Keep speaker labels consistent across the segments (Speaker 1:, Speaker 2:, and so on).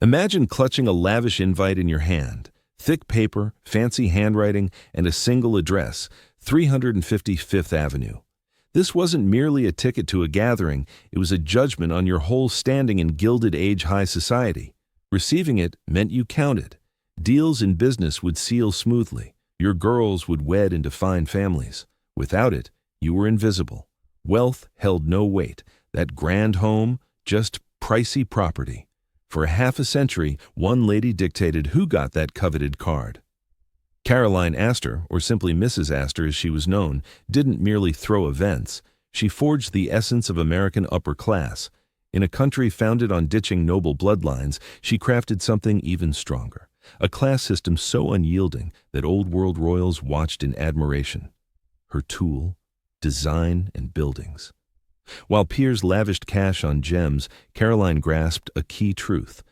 Speaker 1: Imagine clutching a lavish invite in your hand, thick paper, fancy handwriting, and a single address, 350 Fifth Avenue. This wasn't merely a ticket to a gathering, it was a judgment on your whole standing in Gilded Age high society. Receiving it meant you counted. Deals in business would seal smoothly. Your girls would wed into fine families. Without it, you were invisible. Wealth held no weight. That grand home, just pricey property. For half a century, one lady dictated who got that coveted card. Caroline Astor, or simply Mrs. Astor as she was known, didn't merely throw events. She forged the essence of American upper class. In a country founded on ditching noble bloodlines, she crafted something even stronger. A class system so unyielding that old-world royals watched in admiration. Her tool, design, and buildings. While peers lavished cash on gems, Caroline grasped a key truth.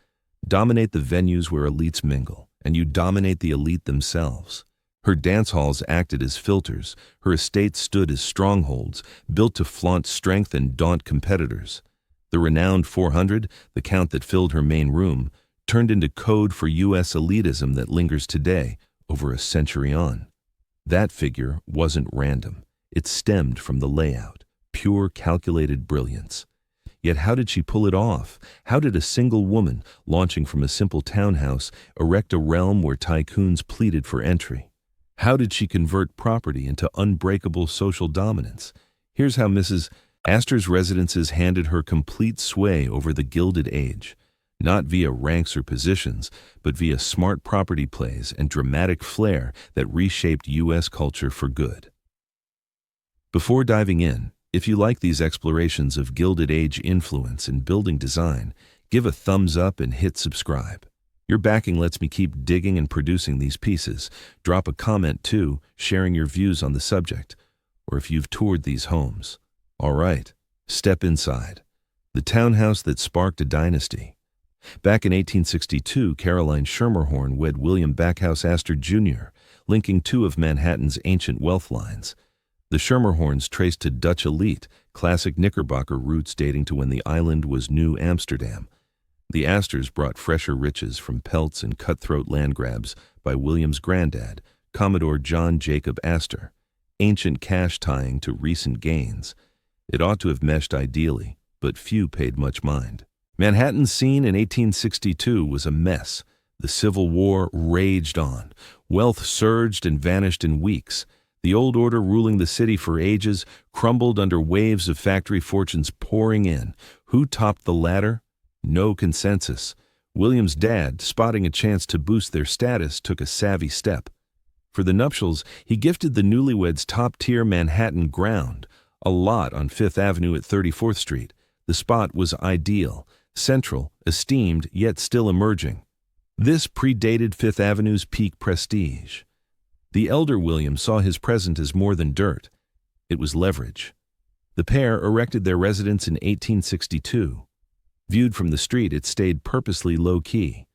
Speaker 1: Dominate the venues where elites mingle, and you dominate the elite themselves. Her dance halls acted as filters, her estates stood as strongholds, built to flaunt strength and daunt competitors. The renowned 400, the count that filled her main room, turned into code for U.S. elitism that lingers today, over a century on. That figure wasn't random. It stemmed from the layout, pure calculated brilliance. Yet how did she pull it off? How did a single woman, launching from a simple townhouse, erect a realm where tycoons pleaded for entry? How did she convert property into unbreakable social dominance? Here's how Mrs. Astor's residences handed her complete sway over the Gilded Age. Not via ranks or positions, but via smart property plays and dramatic flair that reshaped U.S. culture for good. Before diving in, if you like these explorations of Gilded Age influence in building design, give a thumbs up and hit subscribe. Your backing lets me keep digging and producing these pieces. Drop a comment too, sharing your views on the subject, or if you've toured these homes. All right, step inside. The townhouse that sparked a dynasty. Back in 1862, Caroline Schermerhorn wed William Backhouse Astor Jr., linking two of Manhattan's ancient wealth lines. The Schermerhorns traced to Dutch elite, classic Knickerbocker roots dating to when the island was New Amsterdam. The Astors brought fresher riches from pelts and cutthroat land grabs by William's granddad, Commodore John Jacob Astor, ancient cash tying to recent gains. It ought to have meshed ideally, but few paid much mind. Manhattan's scene in 1862 was a mess. The Civil War raged on. Wealth surged and vanished in weeks. The old order ruling the city for ages crumbled under waves of factory fortunes pouring in. Who topped the ladder? No consensus. William's dad, spotting a chance to boost their status, took a savvy step. For the nuptials, he gifted the newlyweds top-tier Manhattan ground, a lot on Fifth Avenue at 34th Street. The spot was ideal, central, esteemed, yet still emerging. This predated Fifth Avenue's peak prestige. The elder William saw his present as more than dirt. It was leverage. The pair erected their residence in 1862. Viewed from the street, it stayed purposely low-key.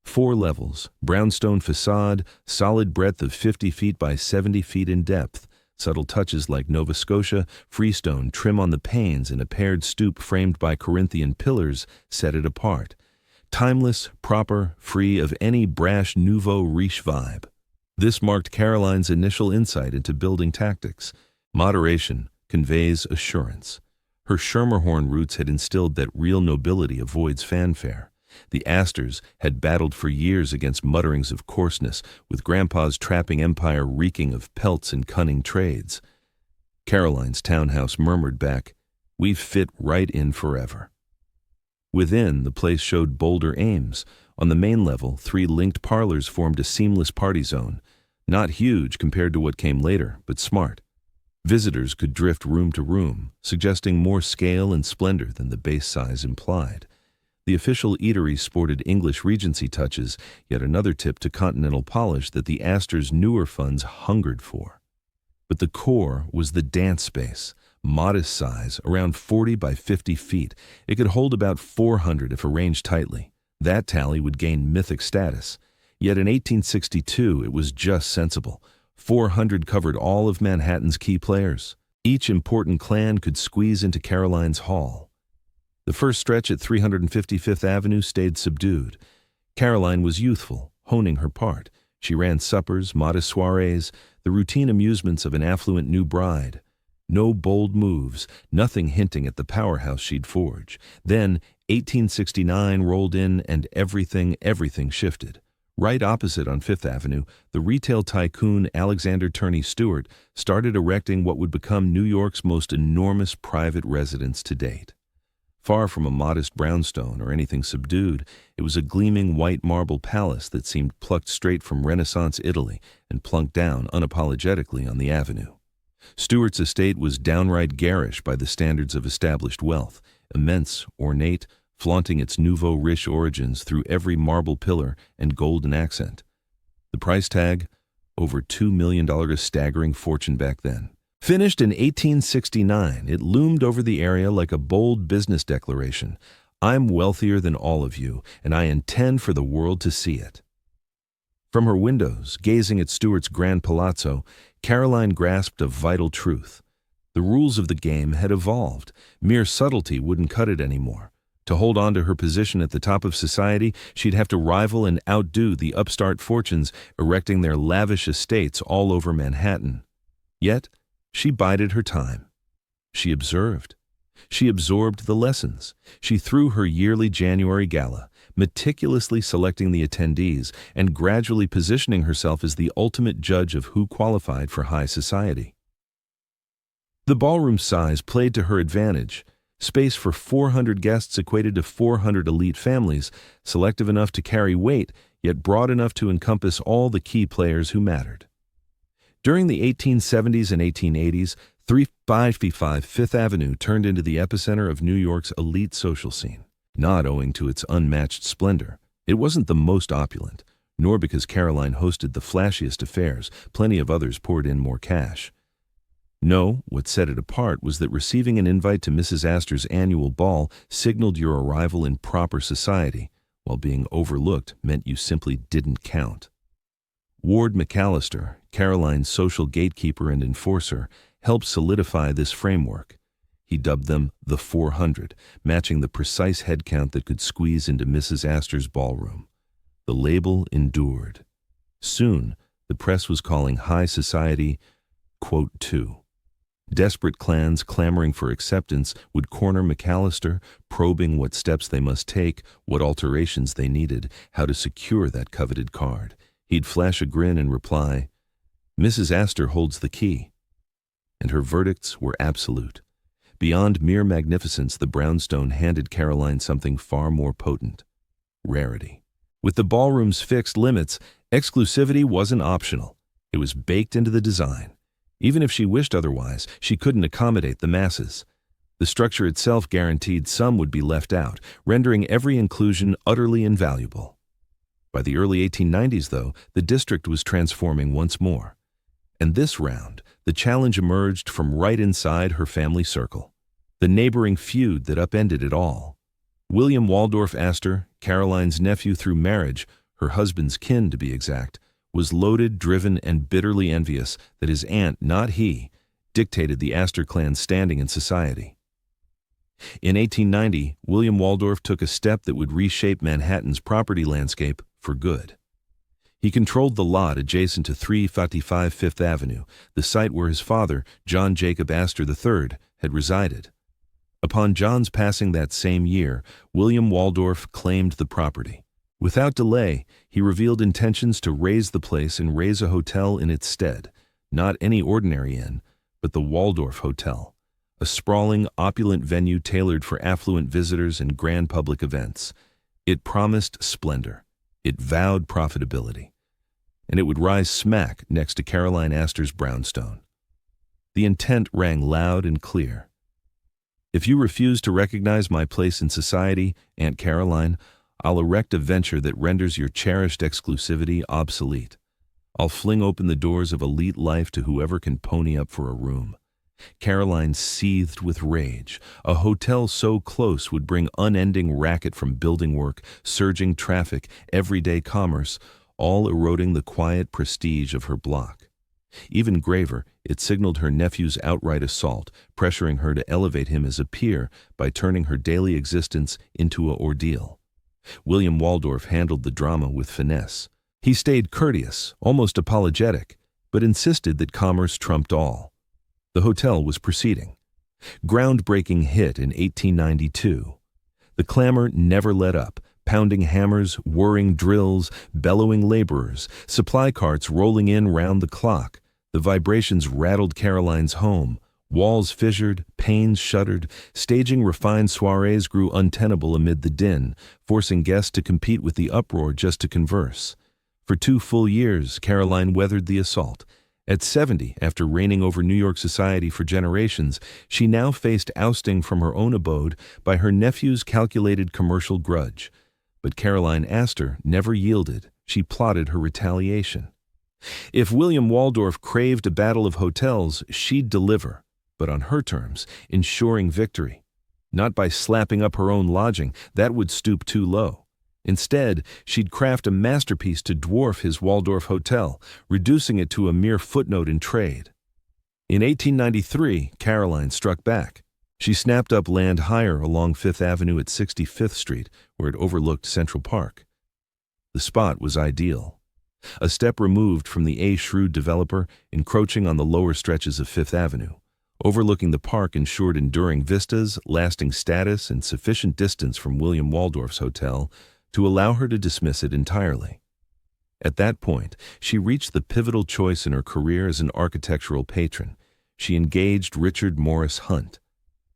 Speaker 1: 4 levels, brownstone facade, solid breadth of 50 feet by 70 feet in depth, subtle touches like Nova Scotia, freestone trim on the panes, and a paired stoop framed by Corinthian pillars set it apart. Timeless, proper, free of any brash nouveau riche vibe. This marked Caroline's initial insight into building tactics. Moderation conveys assurance. Her Schermerhorn roots had instilled that real nobility avoids fanfare. The Astors had battled for years against mutterings of coarseness, with Grandpa's trapping empire reeking of pelts and cunning trades. Caroline's townhouse murmured back, "We've fit right in forever." Within, the place showed bolder aims. On the main level, 3 linked parlors formed a seamless party zone. Not huge compared to what came later, but smart. Visitors could drift room to room, suggesting more scale and splendor than the base size implied. The official eatery sported English Regency touches, yet another tip to continental polish that the Astors' newer funds hungered for. But the core was the dance space. Modest size, around 40 by 50 feet. It could hold about 400 if arranged tightly. That tally would gain mythic status. Yet in 1862, it was just sensible. 400 covered all of Manhattan's key players. Each important clan could squeeze into Caroline's hall. The first stretch at 350 Fifth Avenue stayed subdued. Caroline was youthful, honing her part. She ran suppers, modest soirees, the routine amusements of an affluent new bride. No bold moves, nothing hinting at the powerhouse she'd forge. Then, 1869 rolled in and everything shifted. Right opposite on Fifth Avenue, the retail tycoon Alexander Turney Stewart started erecting what would become New York's most enormous private residence to date. Far from a modest brownstone or anything subdued, it was a gleaming white marble palace that seemed plucked straight from Renaissance Italy and plunked down unapologetically on the avenue. Stewart's estate was downright garish by the standards of established wealth, immense, ornate, flaunting its nouveau riche origins through every marble pillar and golden accent. The price tag? Over $2 million, a staggering fortune back then. Finished in 1869, it loomed over the area like a bold business declaration. I'm wealthier than all of you, and I intend for the world to see it. From her windows, gazing at Stewart's grand palazzo, Caroline grasped a vital truth. The rules of the game had evolved. Mere subtlety wouldn't cut it anymore. To hold on to her position at the top of society, she'd have to rival and outdo the upstart fortunes erecting their lavish estates all over Manhattan. Yet, she bided her time. She observed. She absorbed the lessons. She threw her yearly January gala, meticulously selecting the attendees and gradually positioning herself as the ultimate judge of who qualified for high society. The ballroom size played to her advantage. Space for 400 guests equated to 400 elite families, selective enough to carry weight, yet broad enough to encompass all the key players who mattered. During the 1870s and 1880s, 355 Fifth Avenue turned into the epicenter of New York's elite social scene. Not owing to its unmatched splendor. It wasn't the most opulent, nor because Caroline hosted the flashiest affairs. Plenty of others poured in more cash. No, what set it apart was that receiving an invite to Mrs. Astor's annual ball signaled your arrival in proper society, while being overlooked meant you simply didn't count. Ward McAllister, Caroline's social gatekeeper and enforcer, helped solidify this framework. He dubbed them the 400, matching the precise head count that could squeeze into Mrs. Astor's ballroom. The label endured. Soon, the press was calling high society, quote, two. Desperate clans clamoring for acceptance would corner McAllister, probing what steps they must take, what alterations they needed, how to secure that coveted card. He'd flash a grin and reply, Mrs. Astor holds the key. And her verdicts were absolute. Beyond mere magnificence, the brownstone handed Caroline something far more potent: rarity. With the ballroom's fixed limits, exclusivity wasn't optional. It was baked into the design. Even if she wished otherwise, she couldn't accommodate the masses. The structure itself guaranteed some would be left out, rendering every inclusion utterly invaluable. By the early 1890s, though, the district was transforming once more. And this round, the challenge emerged from right inside her family circle. The neighboring feud that upended it all. William Waldorf Astor, Caroline's nephew through marriage, her husband's kin to be exact, was loaded, driven, and bitterly envious that his aunt, not he, dictated the Astor clan's standing in society. In 1890, William Waldorf took a step that would reshape Manhattan's property landscape for good. He controlled the lot adjacent to 355 Fifth Avenue, the site where his father, John Jacob Astor III, had resided. Upon John's passing that same year, William Waldorf claimed the property. Without delay, he revealed intentions to raze the place and raise a hotel in its stead. Not any ordinary inn, but the Waldorf Hotel, a sprawling, opulent venue tailored for affluent visitors and grand public events. It promised splendor. It vowed profitability. And it would rise smack next to Caroline Astor's brownstone. The intent rang loud and clear. If you refuse to recognize my place in society, Aunt Caroline, I'll erect a venture that renders your cherished exclusivity obsolete. I'll fling open the doors of elite life to whoever can pony up for a room. Caroline seethed with rage. A hotel so close would bring unending racket from building work, surging traffic, everyday commerce, all eroding the quiet prestige of her block. Even graver, it signaled her nephew's outright assault, pressuring her to elevate him as a peer by turning her daily existence into an ordeal. William Waldorf handled the drama with finesse. He stayed courteous, almost apologetic, but insisted that commerce trumped all. The hotel was proceeding. Groundbreaking hit in 1892. The clamor never let up. Pounding hammers, whirring drills, bellowing laborers, supply carts rolling in round the clock. The vibrations rattled Caroline's home. Walls fissured, panes shuddered, staging refined soirees grew untenable amid the din, forcing guests to compete with the uproar just to converse. For 2 full years, Caroline weathered the assault. At 70, after reigning over New York society for generations, she now faced ousting from her own abode by her nephew's calculated commercial grudge. But Caroline Astor never yielded. She plotted her retaliation. If William Waldorf craved a battle of hotels, she'd deliver, but on her terms, ensuring victory. Not by slapping up her own lodging, that would stoop too low. Instead, she'd craft a masterpiece to dwarf his Waldorf Hotel, reducing it to a mere footnote in trade. In 1893, Caroline struck back. She snapped up land higher along Fifth Avenue at 65th Street, where it overlooked Central Park. The spot was ideal. A step removed from the shrewd developer, encroaching on the lower stretches of Fifth Avenue. Overlooking the park ensured enduring vistas, lasting status, and sufficient distance from William Waldorf's hotel to allow her to dismiss it entirely. At that point, she reached the pivotal choice in her career as an architectural patron. She engaged Richard Morris Hunt.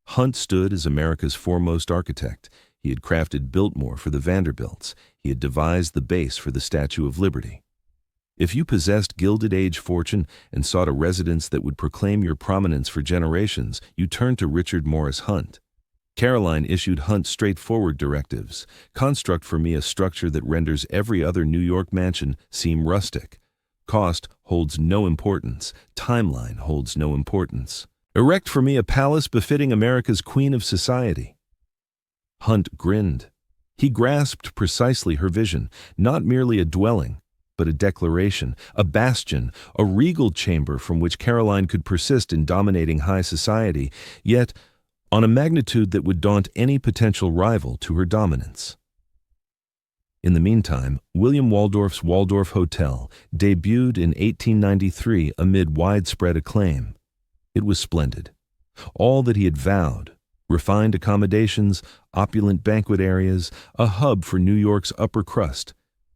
Speaker 1: Hunt stood as America's foremost architect. He had crafted Biltmore for the Vanderbilts. He had devised the base for the Statue of Liberty. If you possessed Gilded Age fortune and sought a residence that would proclaim your prominence for generations, you turned to Richard Morris Hunt. Caroline issued Hunt straightforward directives. Construct for me a structure that renders every other New York mansion seem rustic. Cost holds no importance. Timeline holds no importance. Erect for me a palace befitting America's queen of society. Hunt grinned. He grasped precisely her vision, not merely a dwelling, but a declaration, a bastion, a regal chamber from which Caroline could persist in dominating high society, yet on a magnitude that would daunt any potential rival to her dominance. In the meantime, William Waldorf's Waldorf Hotel debuted in 1893 amid widespread acclaim. It was splendid. All that he had vowed: refined accommodations, opulent banquet areas, a hub for New York's upper crust.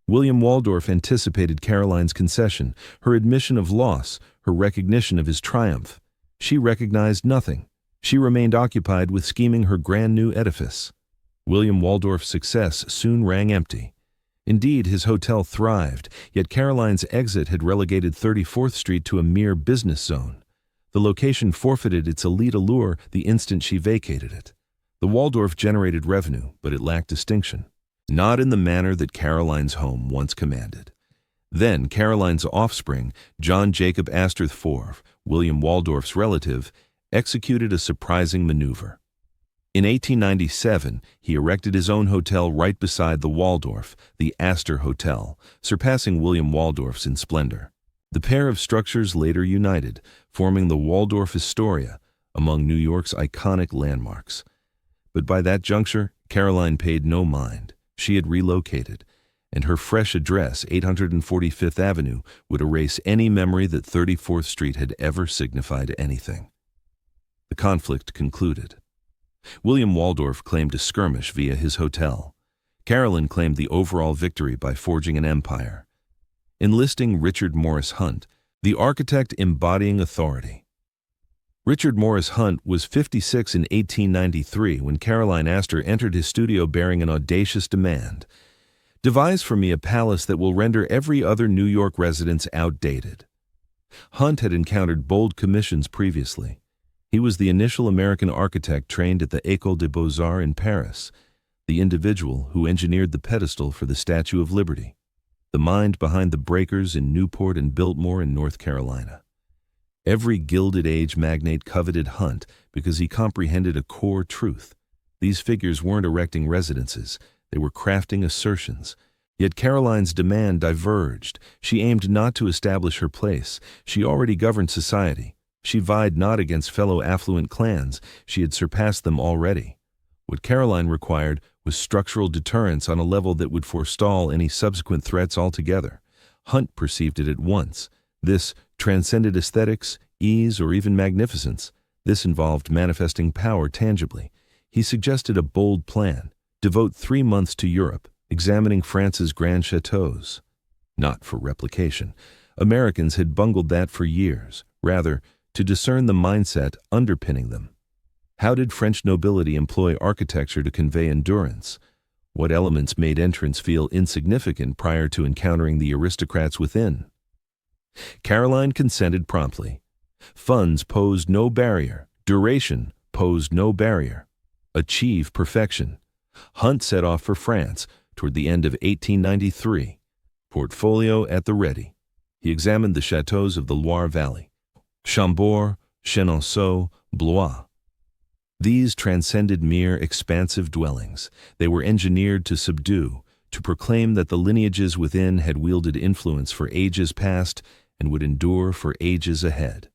Speaker 1: William Waldorf anticipated Caroline's concession, her admission of loss, her recognition of his triumph. She recognized nothing. She remained occupied with scheming her grand new edifice. William Waldorf's success soon rang empty. Indeed, his hotel thrived, yet Caroline's exit had relegated 34th Street to a mere business zone. The location forfeited its elite allure the instant she vacated it. The Waldorf generated revenue, but it lacked distinction. Not in the manner that Caroline's home once commanded. Then Caroline's offspring, John Jacob Astor IV, William Waldorf's relative, executed a surprising maneuver. In 1897, he erected his own hotel right beside the Waldorf, the Astor Hotel, surpassing William Waldorf's in splendor. The pair of structures later united, forming the Waldorf Astoria, among New York's iconic landmarks. But by that juncture, Caroline paid no mind. She had relocated, and her fresh address, 845th Avenue, would erase any memory that 34th Street had ever signified anything. The conflict concluded. William Waldorf claimed a skirmish via his hotel. Caroline claimed the overall victory by forging an empire. Enlisting Richard Morris Hunt, the architect embodying authority. Richard Morris Hunt was 56 in 1893 when Caroline Astor entered his studio bearing an audacious demand: devise for me a palace that will render every other New York residence outdated. Hunt had encountered bold commissions previously. He was the initial American architect trained at the École des Beaux-Arts in Paris, the individual who engineered the pedestal for the Statue of Liberty, the mind behind the breakers in Newport and Biltmore in North Carolina. Every Gilded Age magnate coveted Hunt because he comprehended a core truth. These figures weren't erecting residences, they were crafting assertions. Yet Caroline's demand diverged. She aimed not to establish her place. She already governed society. She vied not against fellow affluent clans. She had surpassed them already. What Caroline required was structural deterrence on a level that would forestall any subsequent threats altogether. Hunt perceived it at once. This transcended aesthetics, ease, or even magnificence. This involved manifesting power tangibly. He suggested a bold plan: devote 3 months to Europe, examining France's grand chateaux. Not for replication. Americans had bungled that for years. Rather, to discern the mindset underpinning them. How did French nobility employ architecture to convey endurance? What elements made entrants feel insignificant prior to encountering the aristocrats within? Caroline consented promptly. Funds posed no barrier. Duration posed no barrier. Achieve perfection. Hunt set off for France toward the end of 1893. Portfolio at the ready. He examined the chateaux of the Loire Valley: Chambord, Chenonceau, Blois. These transcended mere expansive dwellings. They were engineered to subdue, to proclaim that the lineages within had wielded influence for ages past and would endure for ages ahead.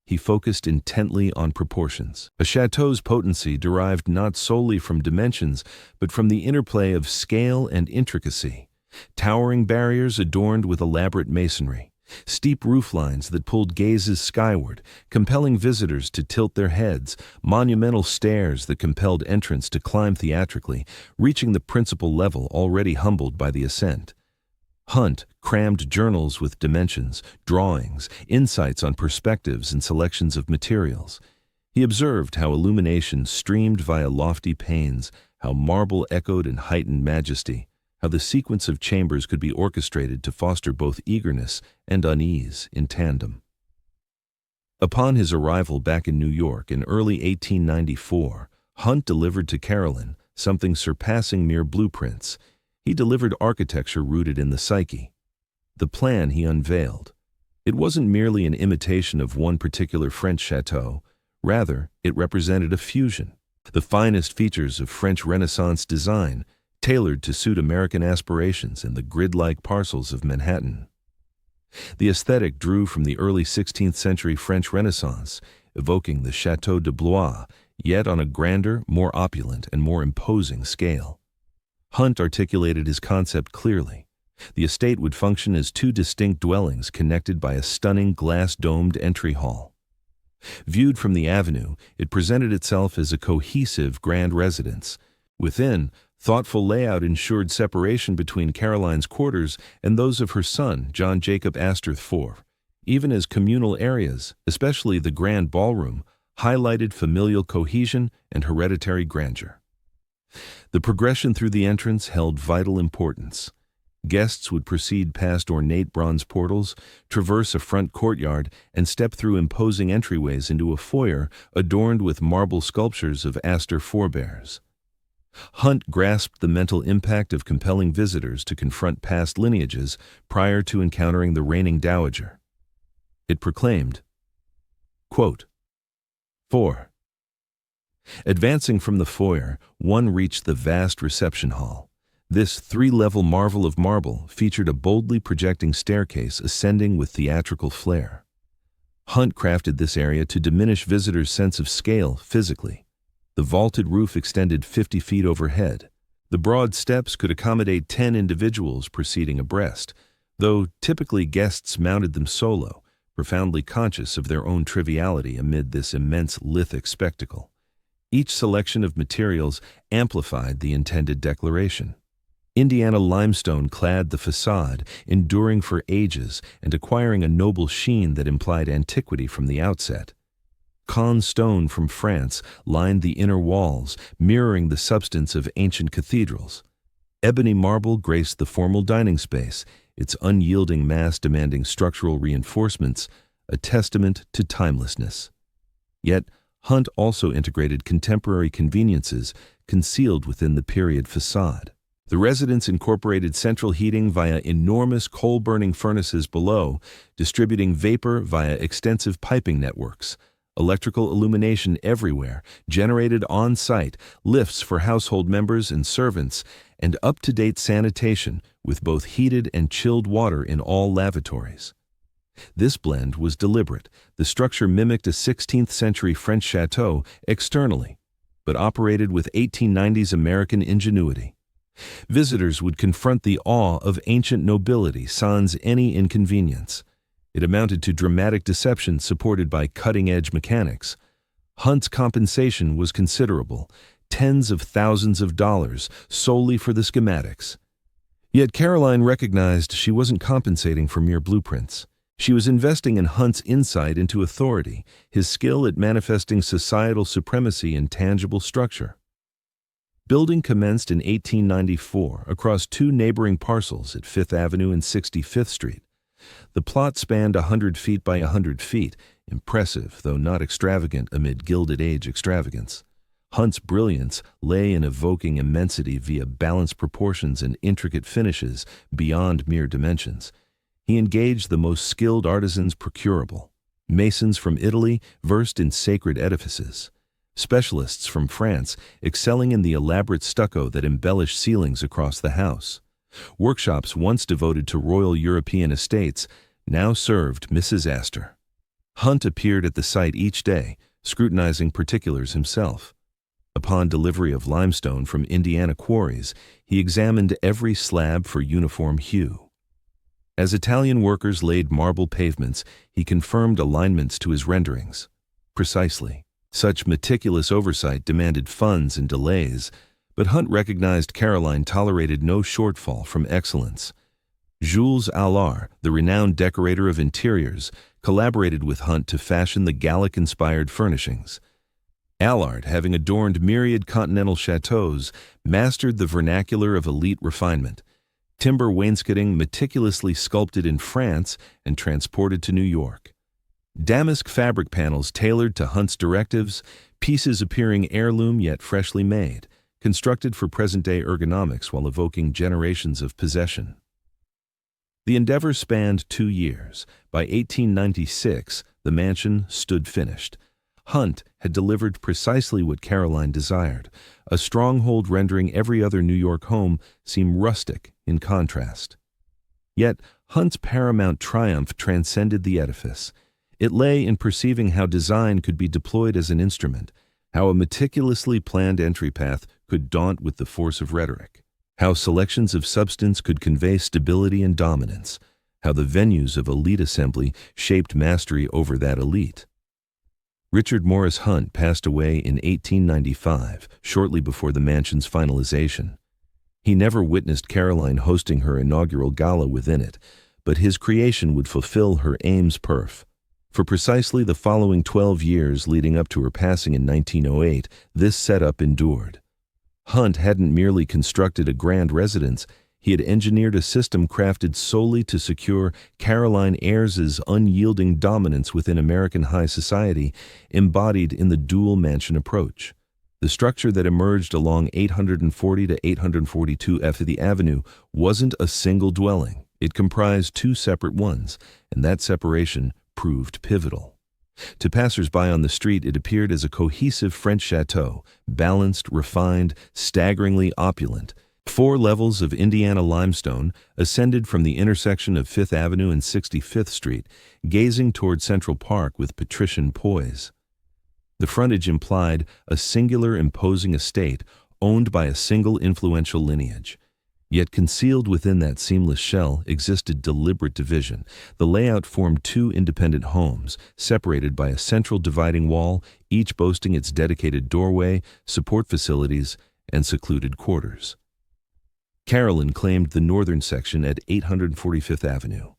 Speaker 1: He focused intently on proportions. A chateau's potency derived not solely from dimensions, but from the interplay of scale and intricacy. Towering barriers adorned with elaborate masonry, steep rooflines that pulled gazes skyward, compelling visitors to tilt their heads, monumental stairs that compelled entrants to climb theatrically, reaching the principal level already humbled by the ascent. Hunt crammed journals with dimensions, drawings, insights on perspectives and selections of materials. He observed how illumination streamed via lofty panes, how marble echoed in heightened majesty, how the sequence of chambers could be orchestrated to foster both eagerness and unease in tandem. Upon his arrival back in New York in early 1894, Hunt delivered to Caroline something surpassing mere blueprints. He delivered architecture rooted in the psyche. The plan he unveiled. It wasn't merely an imitation of one particular French chateau. Rather, it represented a fusion. The finest features of French Renaissance design, tailored to suit American aspirations in the grid-like parcels of Manhattan. The aesthetic drew from the early 16th century French Renaissance, evoking the Château de Blois, yet on a grander, more opulent, and more imposing scale. Hunt articulated his concept clearly. The estate would function as 2 distinct dwellings connected by a stunning glass-domed entry hall. Viewed from the avenue, it presented itself as a cohesive grand residence. Within, thoughtful layout ensured separation between Caroline's quarters and those of her son, John Jacob Astor IV, even as communal areas, especially the grand ballroom, highlighted familial cohesion and hereditary grandeur. The progression through the entrance held vital importance. Guests would proceed past ornate bronze portals, traverse a front courtyard, and step through imposing entryways into a foyer adorned with marble sculptures of Astor forebears. Hunt grasped the mental impact of compelling visitors to confront past lineages prior to encountering the reigning dowager. It proclaimed, quote, 4. Advancing from the foyer, one reached the vast reception hall. This 3-level marvel of marble featured a boldly projecting staircase ascending with theatrical flair. Hunt crafted this area to diminish visitors' sense of scale physically. The vaulted roof extended 50 feet overhead. The broad steps could accommodate 10 individuals proceeding abreast, though typically guests mounted them solo, profoundly conscious of their own triviality amid this immense lithic spectacle. Each selection of materials amplified the intended declaration. Indiana limestone clad the facade, enduring for ages and acquiring a noble sheen that implied antiquity from the outset. Caen stone from France lined the inner walls, mirroring the substance of ancient cathedrals. Ebony marble graced the formal dining space, its unyielding mass demanding structural reinforcements, a testament to timelessness. Yet, Hunt also integrated contemporary conveniences concealed within the period facade. The residence incorporated central heating via enormous coal-burning furnaces below, distributing vapor via extensive piping networks. Electrical illumination everywhere, generated on-site, lifts for household members and servants, and up-to-date sanitation with both heated and chilled water in all lavatories. This blend was deliberate. The structure mimicked a 16th-century French chateau externally, but operated with 1890s American ingenuity. Visitors would confront the awe of ancient nobility sans any inconvenience. It amounted to dramatic deception supported by cutting-edge mechanics. Hunt's compensation was considerable, tens of thousands of dollars solely for the schematics. Yet Caroline recognized she wasn't compensating for mere blueprints. She was investing in Hunt's insight into authority, his skill at manifesting societal supremacy in tangible structure. Building commenced in 1894 across two neighboring parcels at 5th Avenue and 65th Street. The plot spanned 100 feet by 100 feet, impressive though not extravagant amid Gilded Age extravagance. Hunt's brilliance lay in evoking immensity via balanced proportions and intricate finishes beyond mere dimensions. He engaged the most skilled artisans procurable, masons from Italy versed in sacred edifices, specialists from France excelling in the elaborate stucco that embellished ceilings across the house. Workshops once devoted to royal European estates now served Mrs. Astor. Hunt appeared at the site each day, scrutinizing particulars himself. Upon delivery of limestone from Indiana quarries, he examined every slab for uniform hue. As Italian workers laid marble pavements, he confirmed alignments to his renderings. Precisely. Such meticulous oversight demanded funds and delays, but Hunt recognized Caroline tolerated no shortfall from excellence. Jules Allard, the renowned decorator of interiors, collaborated with Hunt to fashion the Gallic-inspired furnishings. Allard, having adorned myriad continental chateaux, mastered the vernacular of elite refinement. Timber wainscoting meticulously sculpted in France and transported to New York. Damask fabric panels tailored to Hunt's directives, pieces appearing heirloom yet freshly made, constructed for present-day ergonomics while evoking generations of possession. The endeavor spanned 2 years. By 1896, the mansion stood finished. Hunt had delivered precisely what Caroline desired, a stronghold rendering every other New York home seem rustic in contrast. Yet Hunt's paramount triumph transcended the edifice. It lay in perceiving how design could be deployed as an instrument, how a meticulously planned entry path could daunt with the force of rhetoric, how selections of substance could convey stability and dominance, how the venues of elite assembly shaped mastery over that elite. Richard Morris Hunt passed away in 1895, shortly before the mansion's finalization. He never witnessed Caroline hosting her inaugural gala within it, but his creation would fulfill her aim's perf. For precisely the following 12 years leading up to her passing in 1908, this setup endured. Hunt hadn't merely constructed a grand residence, he had engineered a system crafted solely to secure Caroline Ayres's unyielding dominance within American high society, embodied in the dual mansion approach. The structure that emerged along 840 to 842 F Avenue wasn't a single dwelling. It comprised 2 separate ones, and that separation proved pivotal. To passers-by on the street, it appeared as a cohesive French chateau, balanced, refined, staggeringly opulent. 4 levels of Indiana limestone ascended from the intersection of 5th Avenue and 65th Street, gazing toward Central Park with patrician poise. The frontage implied a singular imposing estate owned by a single influential lineage. Yet concealed within that seamless shell existed deliberate division. The layout formed 2 independent homes, separated by a central dividing wall, each boasting its dedicated doorway, support facilities, and secluded quarters. Caroline claimed the northern section at 845th Avenue.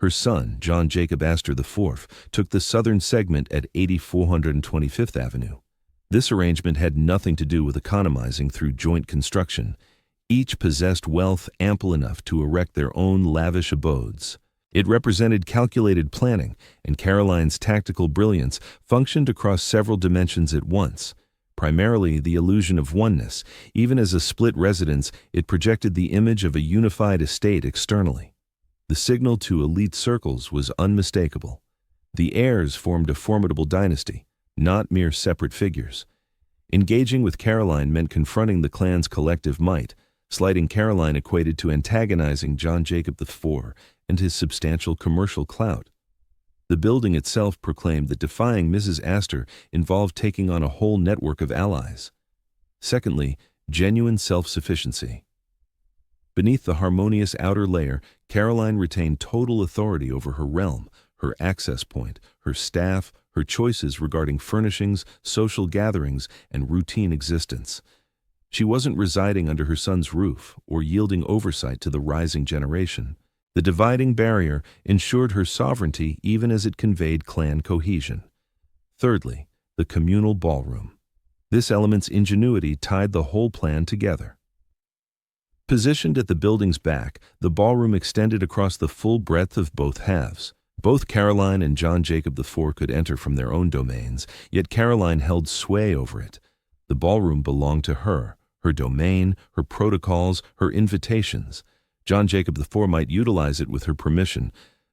Speaker 1: Her son, John Jacob Astor IV, took the southern segment at 8425th Avenue. This arrangement had nothing to do with economizing through joint construction. Each possessed wealth ample enough to erect their own lavish abodes. It represented calculated planning, and Caroline's tactical brilliance functioned across several dimensions at once. Primarily the illusion of oneness. Even as a split residence, it projected the image of a unified estate externally. The signal to elite circles was unmistakable. The heirs formed a formidable dynasty, not mere separate figures. Engaging with Caroline meant confronting the clan's collective might. Slighting Caroline equated to antagonizing John Jacob IV and his substantial commercial clout. The building itself proclaimed that defying Mrs. Astor involved taking on a whole network of allies. Secondly, genuine self-sufficiency. Beneath the harmonious outer layer, Caroline retained total authority over her realm, her access point, her staff, her choices regarding furnishings, social gatherings, and routine existence. She wasn't residing under her son's roof or yielding oversight to the rising generation. The dividing barrier ensured her sovereignty even as it conveyed clan cohesion. Thirdly, the communal ballroom. This element's ingenuity tied the whole plan together. Positioned at the building's back, the ballroom extended across the full breadth of both halves. Both Caroline and John Jacob IV could enter from their own domains, yet Caroline held sway over it. The ballroom belonged to her domain, her protocols, her invitations. John Jacob IV might utilize it with her permission,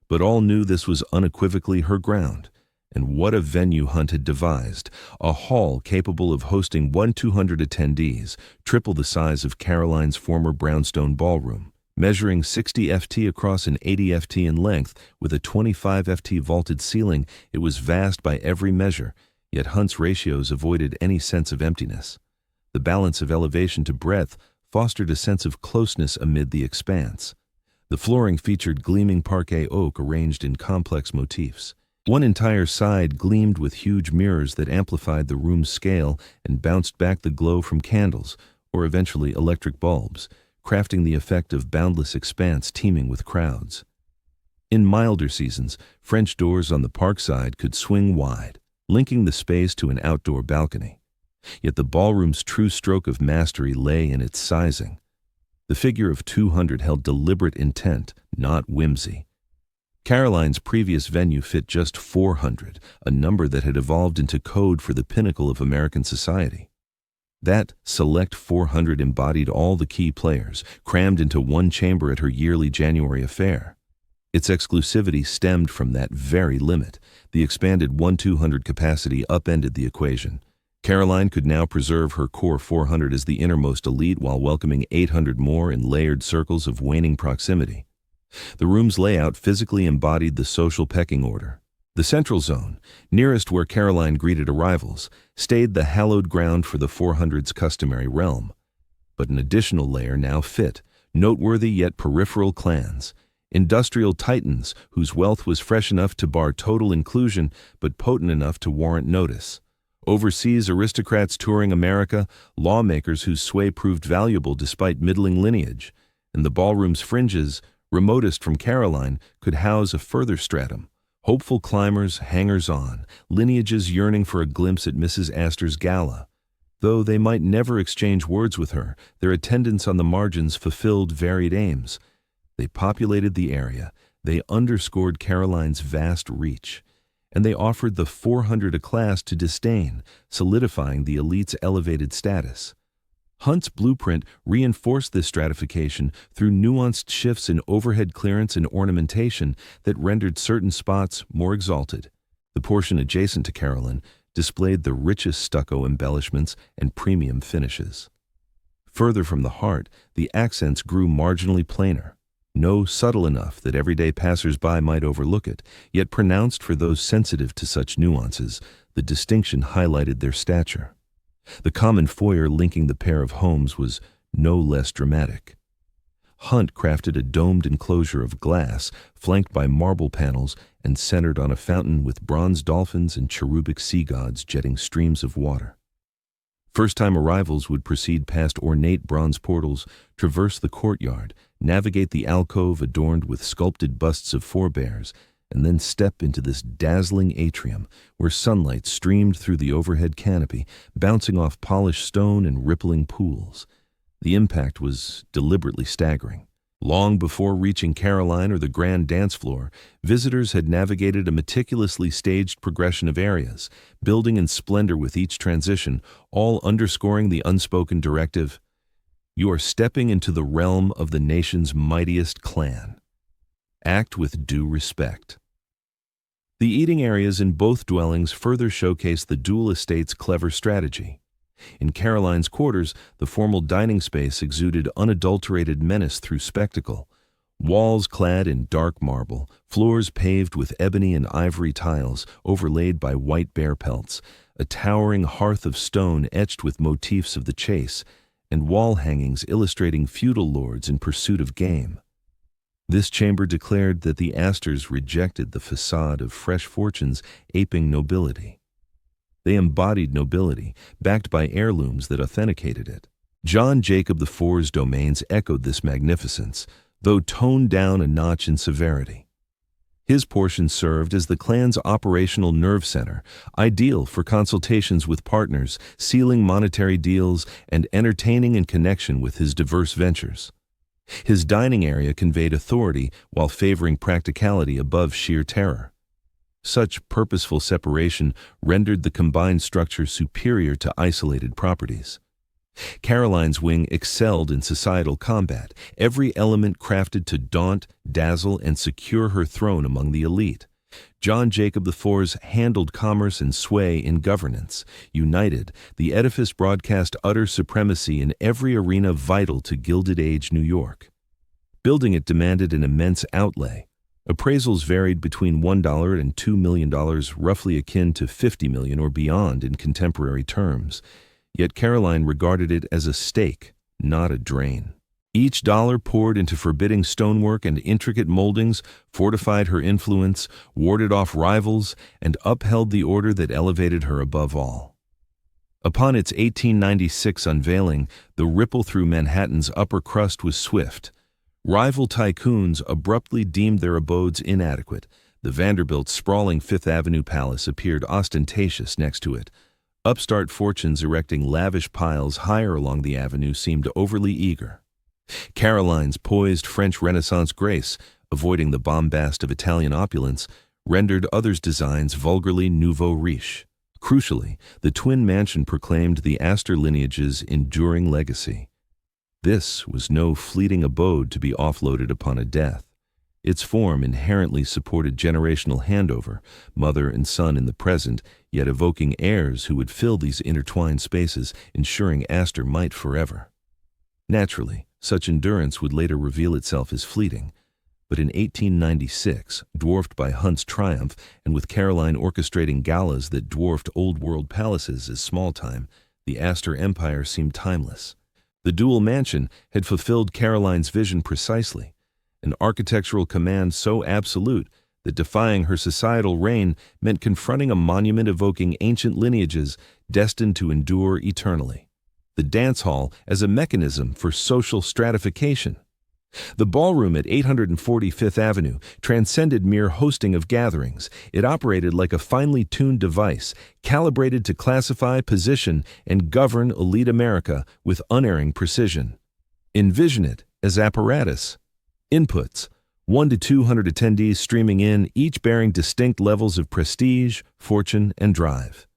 Speaker 1: but all knew this was unequivocally her ground. And what a venue Hunt had devised, a hall capable of hosting 200 attendees, triple the size of Caroline's former brownstone ballroom. Measuring 60 ft across and 80 ft in length, with a 25 ft vaulted ceiling, it was vast by every measure, yet Hunt's ratios avoided any sense of emptiness. The balance of elevation to breadth fostered a sense of closeness amid the expanse. The flooring featured gleaming parquet oak arranged in complex motifs. One entire side gleamed with huge mirrors that amplified the room's scale and bounced back the glow from candles, or eventually electric bulbs, crafting the effect of boundless expanse teeming with crowds. In milder seasons, French doors on the park side could swing wide, linking the space to an outdoor balcony. Yet the ballroom's true stroke of mastery lay in its sizing. The figure of 200 held deliberate intent, not whimsy. Caroline's previous venue fit just 400, a number that had evolved into code for the pinnacle of American society. That select 400 embodied all the key players, crammed into one chamber at her yearly January affair. Its exclusivity stemmed from that very limit. The expanded 200 capacity upended the equation. Caroline could now preserve her core 400 as the innermost elite while welcoming 800 more in layered circles of waning proximity. The room's layout physically embodied the social pecking order. The central zone, nearest where Caroline greeted arrivals, stayed the hallowed ground for the 400's customary realm. But an additional layer now fit, noteworthy yet peripheral clans, industrial titans whose wealth was fresh enough to bar total inclusion but potent enough to warrant notice. Overseas aristocrats touring America, lawmakers whose sway proved valuable despite middling lineage, and the ballroom's fringes, remotest from Caroline, could house a further stratum. Hopeful climbers, hangers-on, lineages yearning for a glimpse at Mrs. Astor's gala. Though they might never exchange words with her, their attendance on the margins fulfilled varied aims. They populated the area, they underscored Caroline's vast reach, and they offered the 400 a class to disdain, solidifying the elite's elevated status. Hunt's blueprint reinforced this stratification through nuanced shifts in overhead clearance and ornamentation that rendered certain spots more exalted. The portion adjacent to Caroline displayed the richest stucco embellishments and premium finishes. Further from the heart, the accents grew marginally plainer. No subtle enough that everyday passers-by might overlook it, yet pronounced for those sensitive to such nuances. The distinction highlighted their stature. The common foyer linking the pair of homes was no less dramatic. Hunt crafted a domed enclosure of glass, flanked by marble panels and centered on a fountain with bronze dolphins and cherubic sea gods jetting streams of water. First-time arrivals would proceed past ornate bronze portals, traverse the courtyard, navigate the alcove adorned with sculpted busts of forebears, and then step into this dazzling atrium where sunlight streamed through the overhead canopy, bouncing off polished stone and rippling pools. The impact was deliberately staggering. Long before reaching Caroline or the grand dance floor, visitors had navigated a meticulously staged progression of areas, building in splendor with each transition, all underscoring the unspoken directive: you are stepping into the realm of the nation's mightiest clan. Act with due respect. The eating areas in both dwellings further showcased the dual estate's clever strategy. In Caroline's quarters, the formal dining space exuded unadulterated menace through spectacle, Walls clad in dark marble, floors paved with ebony and ivory tiles overlaid by white bear pelts, a towering hearth of stone etched with motifs of the chase, and wall hangings illustrating feudal lords in pursuit of game. This chamber declared that the Astors rejected the facade of fresh fortunes aping nobility. They embodied nobility, backed by heirlooms that authenticated it. John Jacob IV's domains echoed this magnificence, though toned down a notch in severity. His portion served as the clan's operational nerve center, ideal for consultations with partners, sealing monetary deals, and entertaining in connection with his diverse ventures. His dining area conveyed authority while favoring practicality above sheer terror. Such purposeful separation rendered the combined structure superior to isolated properties. Caroline's wing excelled in societal combat, every element crafted to daunt, dazzle, and secure her throne among the elite. John Jacob IV's handled commerce and sway in governance. United, the edifice broadcast utter supremacy in every arena vital to Gilded Age New York. Building it demanded an immense outlay. Appraisals varied between $1 and $2 million, roughly akin to $50 million or beyond in contemporary terms. Yet Caroline regarded it as a stake, not a drain. Each dollar poured into forbidding stonework and intricate moldings fortified her influence, warded off rivals, and upheld the order that elevated her above all. Upon its 1896 unveiling, the ripple through Manhattan's upper crust was swift. Rival tycoons abruptly deemed their abodes inadequate. The Vanderbilt's sprawling Fifth Avenue palace appeared ostentatious next to it. Upstart fortunes erecting lavish piles higher along the avenue seemed overly eager. Caroline's poised French Renaissance grace, avoiding the bombast of Italian opulence, rendered others' designs vulgarly nouveau riche. Crucially, the twin mansion proclaimed the Astor lineage's enduring legacy. This was no fleeting abode to be offloaded upon a death. Its form inherently supported generational handover, mother and son in the present, yet evoking heirs who would fill these intertwined spaces, ensuring Astor might forever. Naturally, such endurance would later reveal itself as fleeting. But in 1896, dwarfed by Hunt's triumph, and with Caroline orchestrating galas that dwarfed old-world palaces as small-time, the Astor empire seemed timeless. The dual mansion had fulfilled Caroline's vision precisely, an architectural command so absolute that defying her societal reign meant confronting a monument evoking ancient lineages destined to endure eternally. The dance hall as a mechanism for social stratification. The ballroom at 840 Fifth Avenue transcended mere hosting of gatherings. It operated like a finely tuned device, calibrated to classify, position, and govern elite America with unerring precision. Envision it as apparatus. Inputs, 1 to 200 attendees streaming in, each bearing distinct levels of prestige, fortune, and drive.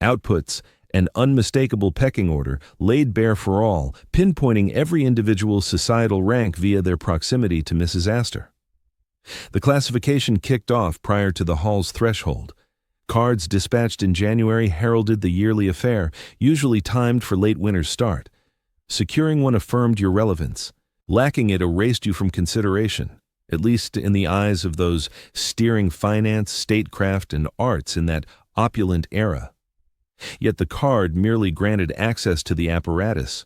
Speaker 1: Outputs, an unmistakable pecking order laid bare for all, pinpointing every individual's societal rank via their proximity to Mrs. Astor. The classification kicked off prior to the hall's threshold. Cards dispatched in January heralded the yearly affair, usually timed for late winter's start. Securing one affirmed your relevance. Lacking it erased you from consideration, at least in the eyes of those steering finance, statecraft, and arts in that opulent era. Yet the card merely granted access to the apparatus.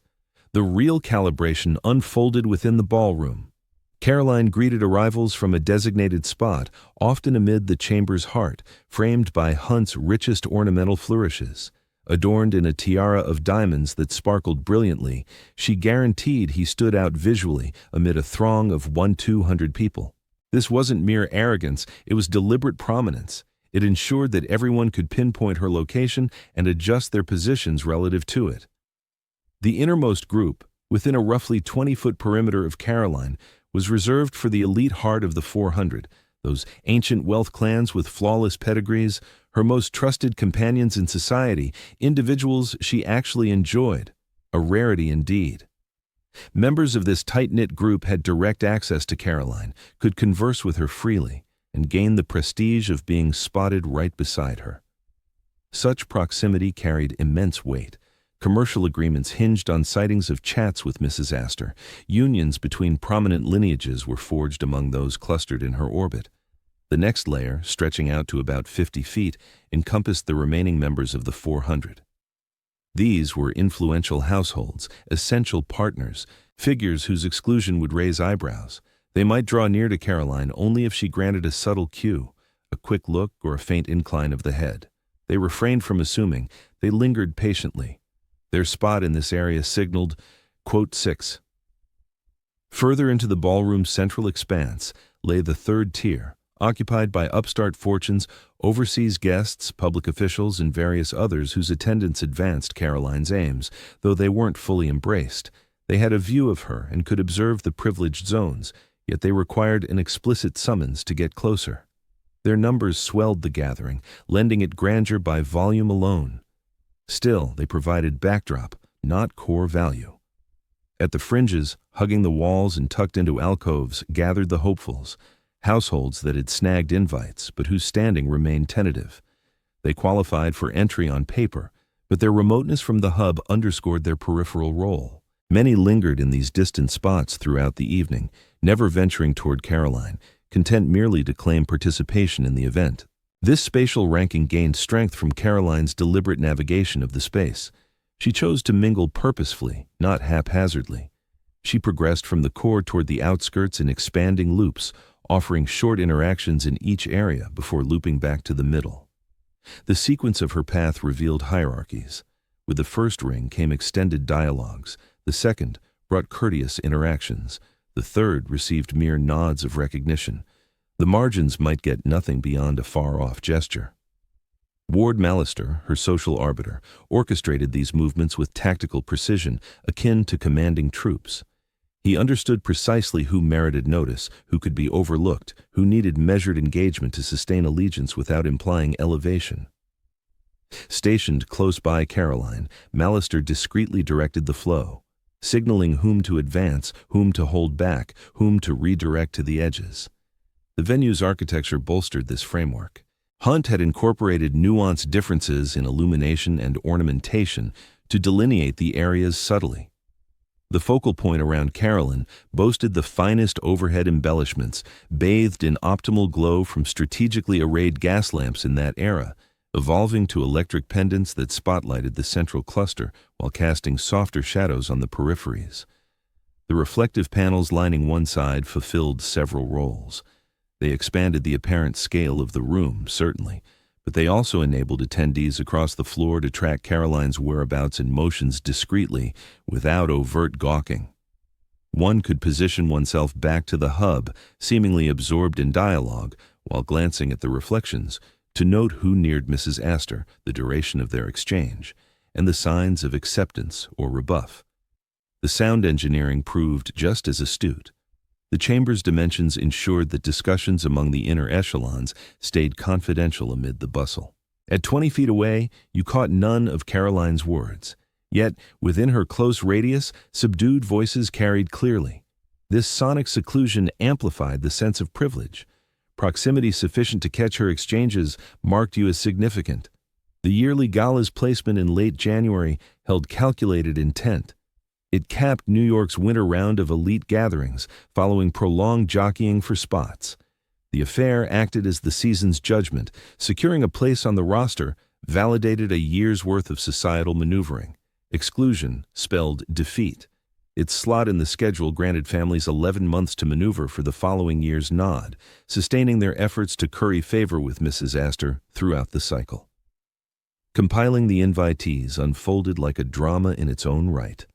Speaker 1: The real calibration unfolded within the ballroom. Caroline greeted arrivals from a designated spot, often amid the chamber's heart, framed by Hunt's richest ornamental flourishes. Adorned in a tiara of diamonds that sparkled brilliantly, she guaranteed he stood out visually amid a throng of 1-200 people. This wasn't mere arrogance, it was deliberate prominence. It ensured that everyone could pinpoint her location and adjust their positions relative to it. The innermost group, within a roughly 20-foot perimeter of Caroline, was reserved for the elite heart of the 400, those ancient wealth clans with flawless pedigrees, her most trusted companions in society, individuals she actually enjoyed, a rarity indeed. Members of this tight-knit group had direct access to Caroline, could converse with her freely, and gain the prestige of being spotted right beside her. Such proximity carried immense weight, Commercial agreements hinged on sightings of chats with Mrs. Astor. Unions between prominent lineages were forged among those clustered in her orbit. The next layer, stretching out to about 50 feet, encompassed the remaining members of the 400. These were influential households, essential partners, figures whose exclusion would raise eyebrows. They might draw near to Caroline only if she granted a subtle cue, a quick look or a faint incline of the head. They refrained from assuming. They lingered patiently. Their spot in this area signaled, quote, 6. Further into the ballroom's central expanse lay the third tier, occupied by upstart fortunes, overseas guests, public officials, and various others whose attendance advanced Caroline's aims, though they weren't fully embraced. They had a view of her and could observe the privileged zones, yet they required an explicit summons to get closer. Their numbers swelled the gathering, lending it grandeur by volume alone. Still, they provided backdrop, not core value. At the fringes, hugging the walls and tucked into alcoves, gathered the hopefuls, households that had snagged invites but whose standing remained tentative. They qualified for entry on paper, but their remoteness from the hub underscored their peripheral role. Many lingered in these distant spots throughout the evening, never venturing toward Caroline, content merely to claim participation in the event. This spatial ranking gained strength from Caroline's deliberate navigation of the space. She chose to mingle purposefully, not haphazardly. She progressed from the core toward the outskirts in expanding loops, offering short interactions in each area before looping back to the middle. The sequence of her path revealed hierarchies. With the first ring came extended dialogues, the second brought courteous interactions, the third received mere nods of recognition. The margins might get nothing beyond a far-off gesture. Ward Mallister, her social arbiter, orchestrated these movements with tactical precision akin to commanding troops. He understood precisely who merited notice, who could be overlooked, who needed measured engagement to sustain allegiance without implying elevation. Stationed close by Caroline, Mallister discreetly directed the flow, signaling whom to advance, whom to hold back, whom to redirect to the edges. The venue's architecture bolstered this framework. Hunt had incorporated nuanced differences in illumination and ornamentation to delineate the areas subtly. The focal point around Caroline boasted the finest overhead embellishments, bathed in optimal glow from strategically arrayed gas lamps in that era, evolving to electric pendants that spotlighted the central cluster while casting softer shadows on the peripheries. The reflective panels lining one side fulfilled several roles. They expanded the apparent scale of the room, certainly, but they also enabled attendees across the floor to track Caroline's whereabouts and motions discreetly, without overt gawking. One could position oneself back to the hub, seemingly absorbed in dialogue, while glancing at the reflections, to note who neared Mrs. Astor, the duration of their exchange, and the signs of acceptance or rebuff. The sound engineering proved just as astute. The chamber's dimensions ensured that discussions among the inner echelons stayed confidential amid the bustle. At 20 feet away, you caught none of Caroline's words. Yet, within her close radius, subdued voices carried clearly. This sonic seclusion amplified the sense of privilege. Proximity sufficient to catch her exchanges marked you as significant. The yearly gala's placement in late January held calculated intent. It capped New York's winter round of elite gatherings, following prolonged jockeying for spots. The affair acted as the season's judgment, securing a place on the roster validated a year's worth of societal maneuvering. Exclusion spelled defeat. Its slot in the schedule granted families 11 months to maneuver for the following year's nod, sustaining their efforts to curry favor with Mrs. Astor throughout the cycle. Compiling the invitees unfolded like a drama in its own right.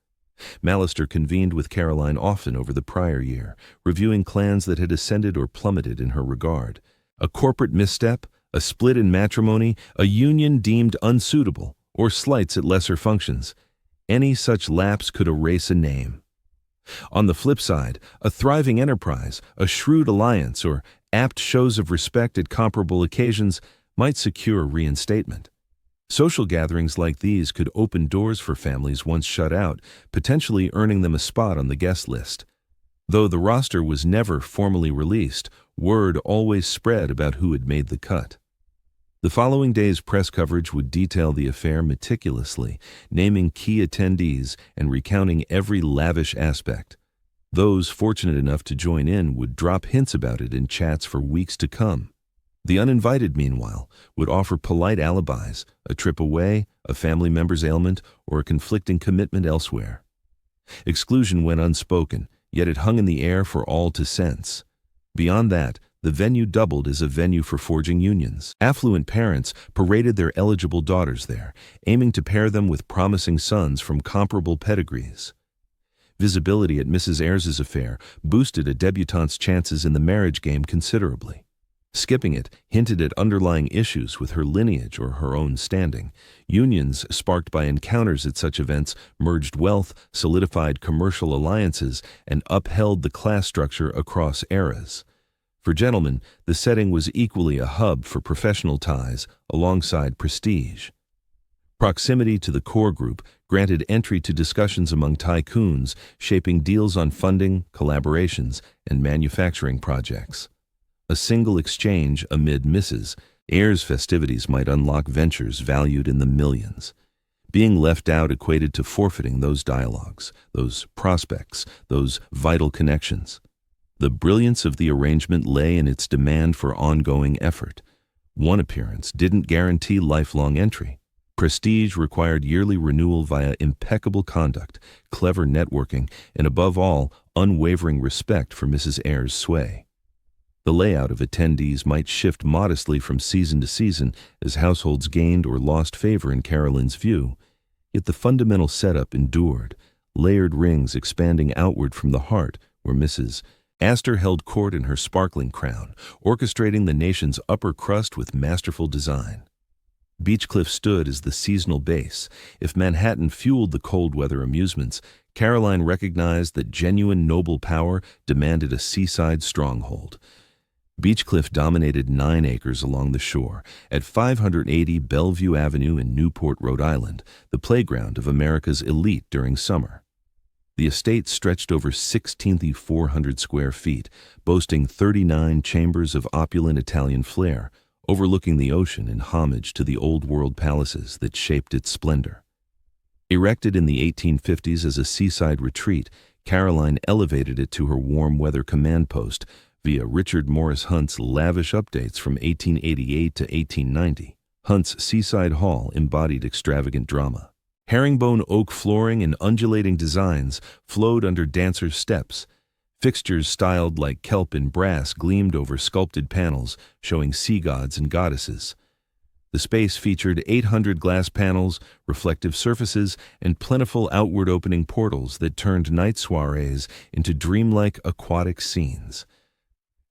Speaker 1: Mallister convened with Caroline often over the prior year, reviewing clans that had ascended or plummeted in her regard. A corporate misstep, a split in matrimony, a union deemed unsuitable, or slights at lesser functions. Any such lapse could erase a name. On the flip side, a thriving enterprise, a shrewd alliance, or apt shows of respect at comparable occasions might secure reinstatement. Social gatherings like these could open doors for families once shut out, potentially earning them a spot on the guest list. Though the roster was never formally released, word always spread about who had made the cut. The following day's press coverage would detail the affair meticulously, naming key attendees and recounting every lavish aspect. Those fortunate enough to join in would drop hints about it in chats for weeks to come. The uninvited, meanwhile, would offer polite alibis, a trip away, a family member's ailment, or a conflicting commitment elsewhere. Exclusion went unspoken, yet it hung in the air for all to sense. Beyond that, the venue doubled as a venue for forging unions. Affluent parents paraded their eligible daughters there, aiming to pair them with promising sons from comparable pedigrees. Visibility at Mrs. Ayres's affair boosted a debutante's chances in the marriage game considerably. Skipping it hinted at underlying issues with her lineage or her own standing. Unions sparked by encounters at such events merged wealth, solidified commercial alliances, and upheld the class structure across eras. For gentlemen, the setting was equally a hub for professional ties alongside prestige. Proximity to the core group granted entry to discussions among tycoons, shaping deals on funding, collaborations, and manufacturing projects. A single exchange amid Mrs. Ayres' festivities might unlock ventures valued in the millions. Being left out equated to forfeiting those dialogues, those prospects, those vital connections. The brilliance of the arrangement lay in its demand for ongoing effort. One appearance didn't guarantee lifelong entry. Prestige required yearly renewal via impeccable conduct, clever networking, and above all, unwavering respect for Mrs. Ayres' sway. The layout of attendees might shift modestly from season to season as households gained or lost favor in Caroline's view, yet the fundamental setup endured, layered rings expanding outward from the heart where Mrs. Astor held court in her sparkling crown, orchestrating the nation's upper crust with masterful design. Beechcliff stood as the seasonal base. If Manhattan fueled the cold weather amusements, Caroline recognized that genuine noble power demanded a seaside stronghold. Beechcliff dominated 9 acres along the shore, at 580 Bellevue Avenue in Newport, Rhode Island, the playground of America's elite during summer. The estate stretched over 16,400 square feet, boasting 39 chambers of opulent Italian flair, overlooking the ocean in homage to the old-world palaces that shaped its splendor. Erected in the 1850s as a seaside retreat, Caroline elevated it to her warm-weather command post via Richard Morris Hunt's lavish updates from 1888 to 1890. Hunt's Seaside Hall embodied extravagant drama. Herringbone oak flooring and undulating designs flowed under dancers' steps. Fixtures styled like kelp and brass gleamed over sculpted panels, showing sea gods and goddesses. The space featured 800 glass panels, reflective surfaces, and plentiful outward-opening portals that turned night soirees into dreamlike aquatic scenes.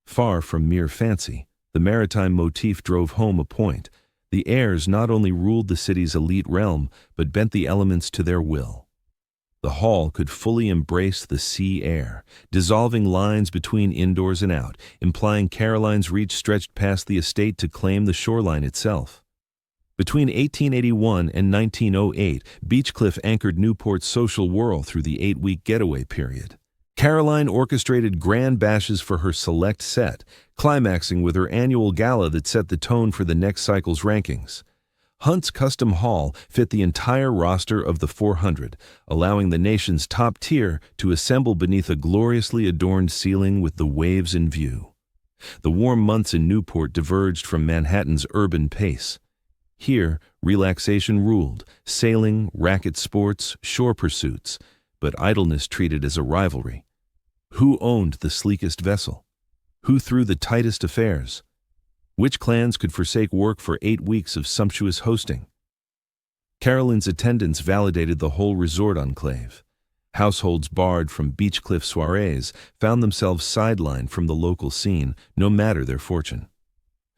Speaker 1: Far from mere fancy, the maritime motif drove home a point. The Ayres not only ruled the city's elite realm, but bent the elements to their will. The hall could fully embrace the sea air, dissolving lines between indoors and out, implying Caroline's reach stretched past the estate to claim the shoreline itself. Between 1881 and 1908, Beechcliff anchored Newport's social whirl through the 8-week getaway period. Caroline orchestrated grand bashes for her select set, climaxing with her annual gala that set the tone for the next cycle's rankings. Hunt's custom hall fit the entire roster of the 400, allowing the nation's top tier to assemble beneath a gloriously adorned ceiling with the waves in view. The warm months in Newport diverged from Manhattan's urban pace. Here, relaxation ruled, sailing, racket sports, shore pursuits, but idleness treated as a rivalry. Who owned the sleekest vessel? Who threw the tightest affairs? Which clans could forsake work for 8 weeks of sumptuous hosting? Caroline's attendance validated the whole resort enclave. Households barred from Beechcliff soirees found themselves sidelined from the local scene, no matter their fortune.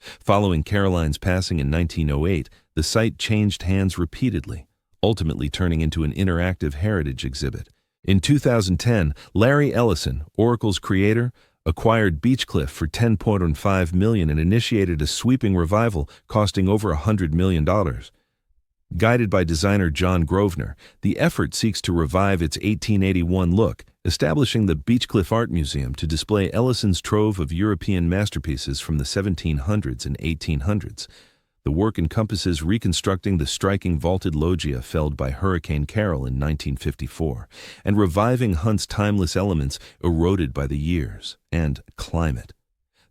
Speaker 1: Following Caroline's passing in 1908, the site changed hands repeatedly, ultimately turning into an interactive heritage exhibit. In 2010, Larry Ellison, Oracle's creator, acquired Beechcliff for $10.15 million and initiated a sweeping revival costing over $100 million. Guided by designer John Grosvenor, the effort seeks to revive its 1881 look, establishing the Beechcliff Art Museum to display Ellison's trove of European masterpieces from the 1700s and 1800s. The work encompasses reconstructing the striking vaulted loggia felled by Hurricane Carol in 1954 and reviving Hunt's timeless elements eroded by the years and climate.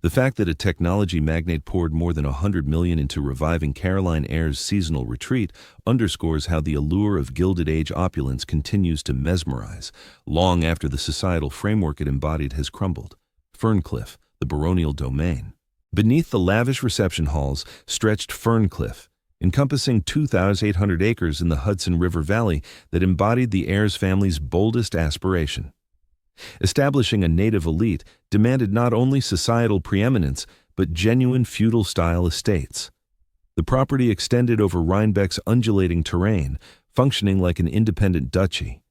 Speaker 1: The fact that a technology magnate poured more than $100 million into reviving Caroline Ayre's seasonal retreat underscores how the allure of Gilded Age opulence continues to mesmerize, long after the societal framework it embodied has crumbled. Ferncliff, the baronial domain. Beneath the lavish reception halls stretched Ferncliff, encompassing 2,800 acres in the Hudson River Valley that embodied the Ayres family's boldest aspiration. Establishing a native elite demanded not only societal preeminence, but genuine feudal-style estates. The property extended over Rhinebeck's undulating terrain, functioning like an independent duchy.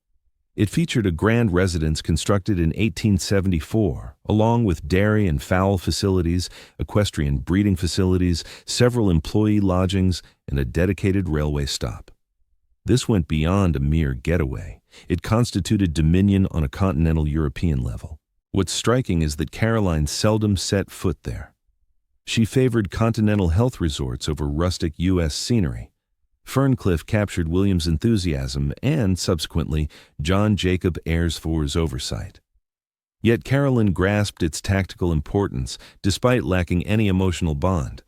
Speaker 1: It featured a grand residence constructed in 1874, along with dairy and fowl facilities, equestrian breeding facilities, several employee lodgings, and a dedicated railway stop. This went beyond a mere getaway. It constituted dominion on a continental European level. What's striking is that Caroline seldom set foot there. She favored continental health resorts over rustic U.S. scenery. Ferncliff captured William's enthusiasm and, subsequently, John Jacob Ayresforth's oversight. Yet Caroline grasped its tactical importance, despite lacking any emotional bond.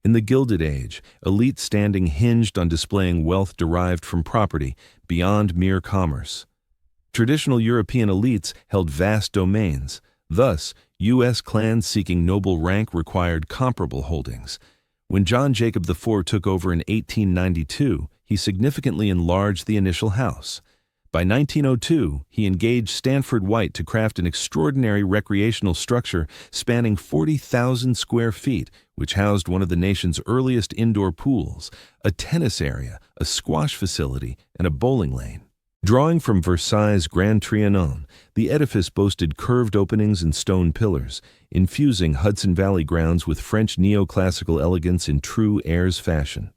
Speaker 1: In the Gilded Age, elite standing hinged on displaying wealth derived from property, beyond mere commerce. Traditional European elites held vast domains. Thus, U.S. clans seeking noble rank required comparable holdings. When John Jacob IV took over in 1892, he significantly enlarged the initial house. By 1902, he engaged Stanford White to craft an extraordinary recreational structure spanning 40,000 square feet, which housed one of the nation's earliest indoor pools, a tennis area, a squash facility, and a bowling lane. Drawing from Versailles' Grand Trianon, the edifice boasted curved openings and stone pillars, infusing Hudson Valley grounds with French neoclassical elegance in true Ayres fashion.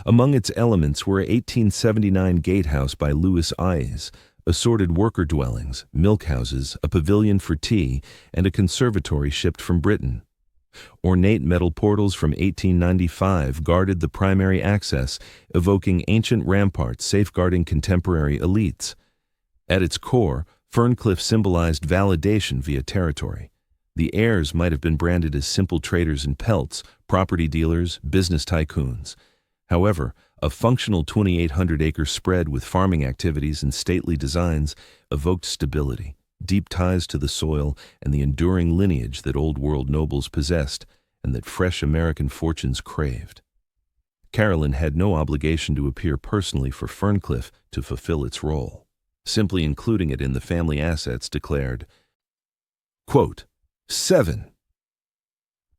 Speaker 1: Among its elements were a 1879 gatehouse by Louis Ayres, assorted worker dwellings, milk houses, a pavilion for tea, and a conservatory shipped from Britain. Ornate metal portals from 1895 guarded the primary access, evoking ancient ramparts safeguarding contemporary elites. At its core, Ferncliff symbolized validation via territory. The Ayres might have been branded as simple traders in pelts, property dealers, business tycoons. However, a functional 2,800-acre spread with farming activities and stately designs evoked stability, deep ties to the soil, and the enduring lineage that Old World nobles possessed and that fresh American fortunes craved. Caroline had no obligation to appear personally for Ferncliff to fulfill its role. Simply including it in the family assets declared, quote, 7.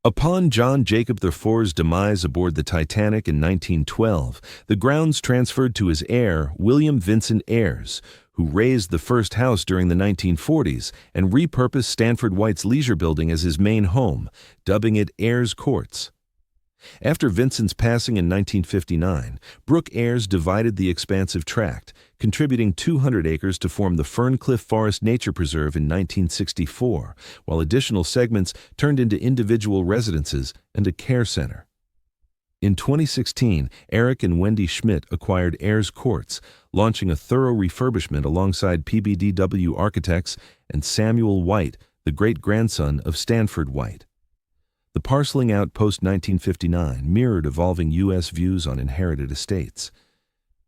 Speaker 1: Upon John Jacob IV's demise aboard the Titanic in 1912, the grounds transferred to his heir, William Vincent Ayres, who raised the first house during the 1940s and repurposed Stanford White's leisure building as his main home, dubbing it Ayres Courts. After Vincent's passing in 1959, Brooke Ayres divided the expansive tract, contributing 200 acres to form the Ferncliff Forest Nature Preserve in 1964, while additional segments turned into individual residences and a care center. In 2016, Eric and Wendy Schmidt acquired Ayres Courts, launching a thorough refurbishment alongside PBDW architects and Samuel White, the great-grandson of Stanford White. The parceling out post-1959 mirrored evolving U.S. views on inherited estates.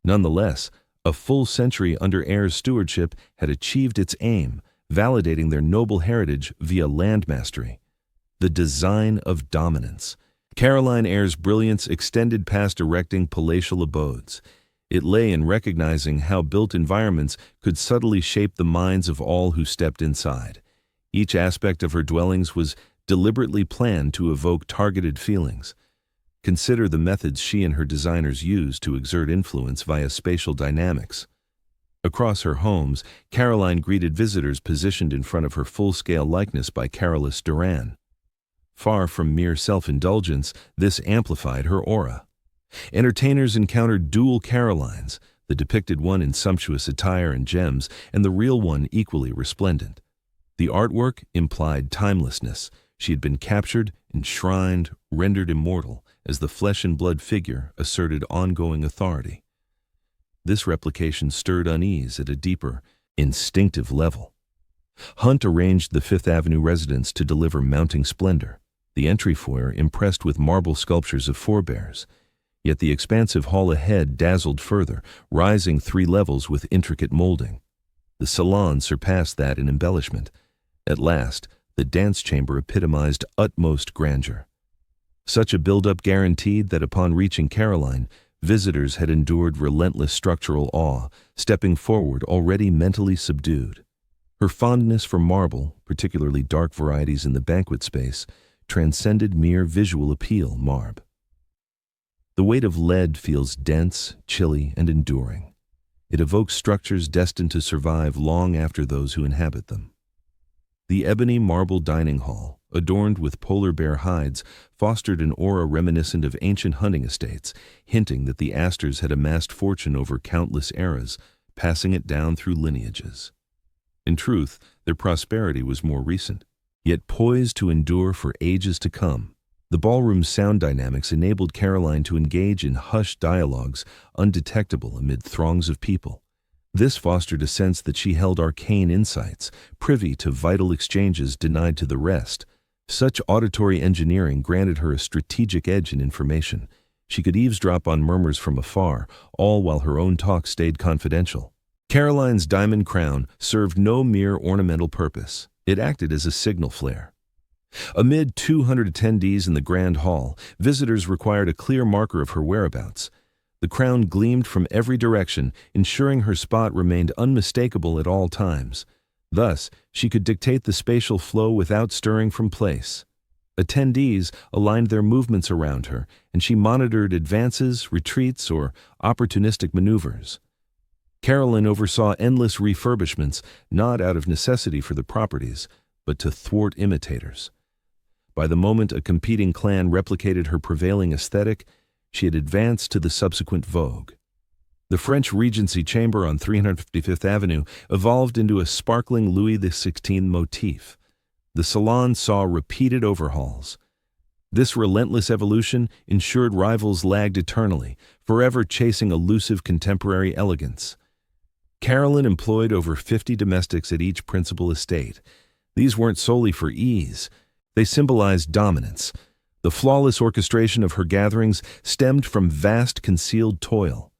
Speaker 1: Nonetheless, a full century under Ayres' stewardship had achieved its aim, validating their noble heritage via land mastery. The design of dominance. Caroline Ayres' brilliance extended past erecting palatial abodes. It lay in recognizing how built environments could subtly shape the minds of all who stepped inside. Each aspect of her dwellings was deliberately planned to evoke targeted feelings. Consider the methods she and her designers used to exert influence via spatial dynamics. Across her homes, Caroline greeted visitors positioned in front of her full-scale likeness by Carolus Duran. Far from mere self-indulgence, this amplified her aura. Entertainers encountered dual Carolines, the depicted one in sumptuous attire and gems, and the real one equally resplendent. The artwork implied timelessness, She had been captured, enshrined, rendered immortal, as the flesh-and-blood figure asserted ongoing authority. This replication stirred unease at a deeper, instinctive level. Hunt arranged the Fifth Avenue residence to deliver mounting splendor, the entry foyer impressed with marble sculptures of forebears. Yet the expansive hall ahead dazzled further, rising 3 levels with intricate molding. The salon surpassed that in embellishment. At last, the dance chamber epitomized utmost grandeur. Such a build-up guaranteed that upon reaching Caroline, visitors had endured relentless structural awe, stepping forward already mentally subdued. Her fondness for marble, particularly dark varieties in the banquet space, transcended mere visual appeal. The weight of lead feels dense, chilly, and enduring. It evokes structures destined to survive long after those who inhabit them. The ebony marble dining hall, adorned with polar bear hides, fostered an aura reminiscent of ancient hunting estates, hinting that the Astors had amassed fortune over countless eras, passing it down through lineages. In truth, their prosperity was more recent, yet poised to endure for ages to come. The ballroom's sound dynamics enabled Caroline to engage in hushed dialogues undetectable amid throngs of people. This fostered a sense that she held arcane insights, privy to vital exchanges denied to the rest. Such auditory engineering granted her a strategic edge in information. She could eavesdrop on murmurs from afar, all while her own talk stayed confidential. Caroline's diamond crown served no mere ornamental purpose. It acted as a signal flare. Amid 200 attendees in the Grand Hall, visitors required a clear marker of her whereabouts. The crown gleamed from every direction, ensuring her spot remained unmistakable at all times. Thus, she could dictate the spatial flow without stirring from place. Attendees aligned their movements around her, and she monitored advances, retreats, or opportunistic maneuvers. Caroline oversaw endless refurbishments, not out of necessity for the properties, but to thwart imitators. By the moment a competing clan replicated her prevailing aesthetic, she had advanced to the subsequent vogue. The French Regency Chamber on 355th Avenue evolved into a sparkling Louis XVI motif. The salon saw repeated overhauls. This relentless evolution ensured rivals lagged eternally, forever chasing elusive contemporary elegance. Caroline employed over 50 domestics at each principal estate. These weren't solely for ease. They symbolized dominance. The flawless orchestration of her gatherings stemmed from vast concealed toil.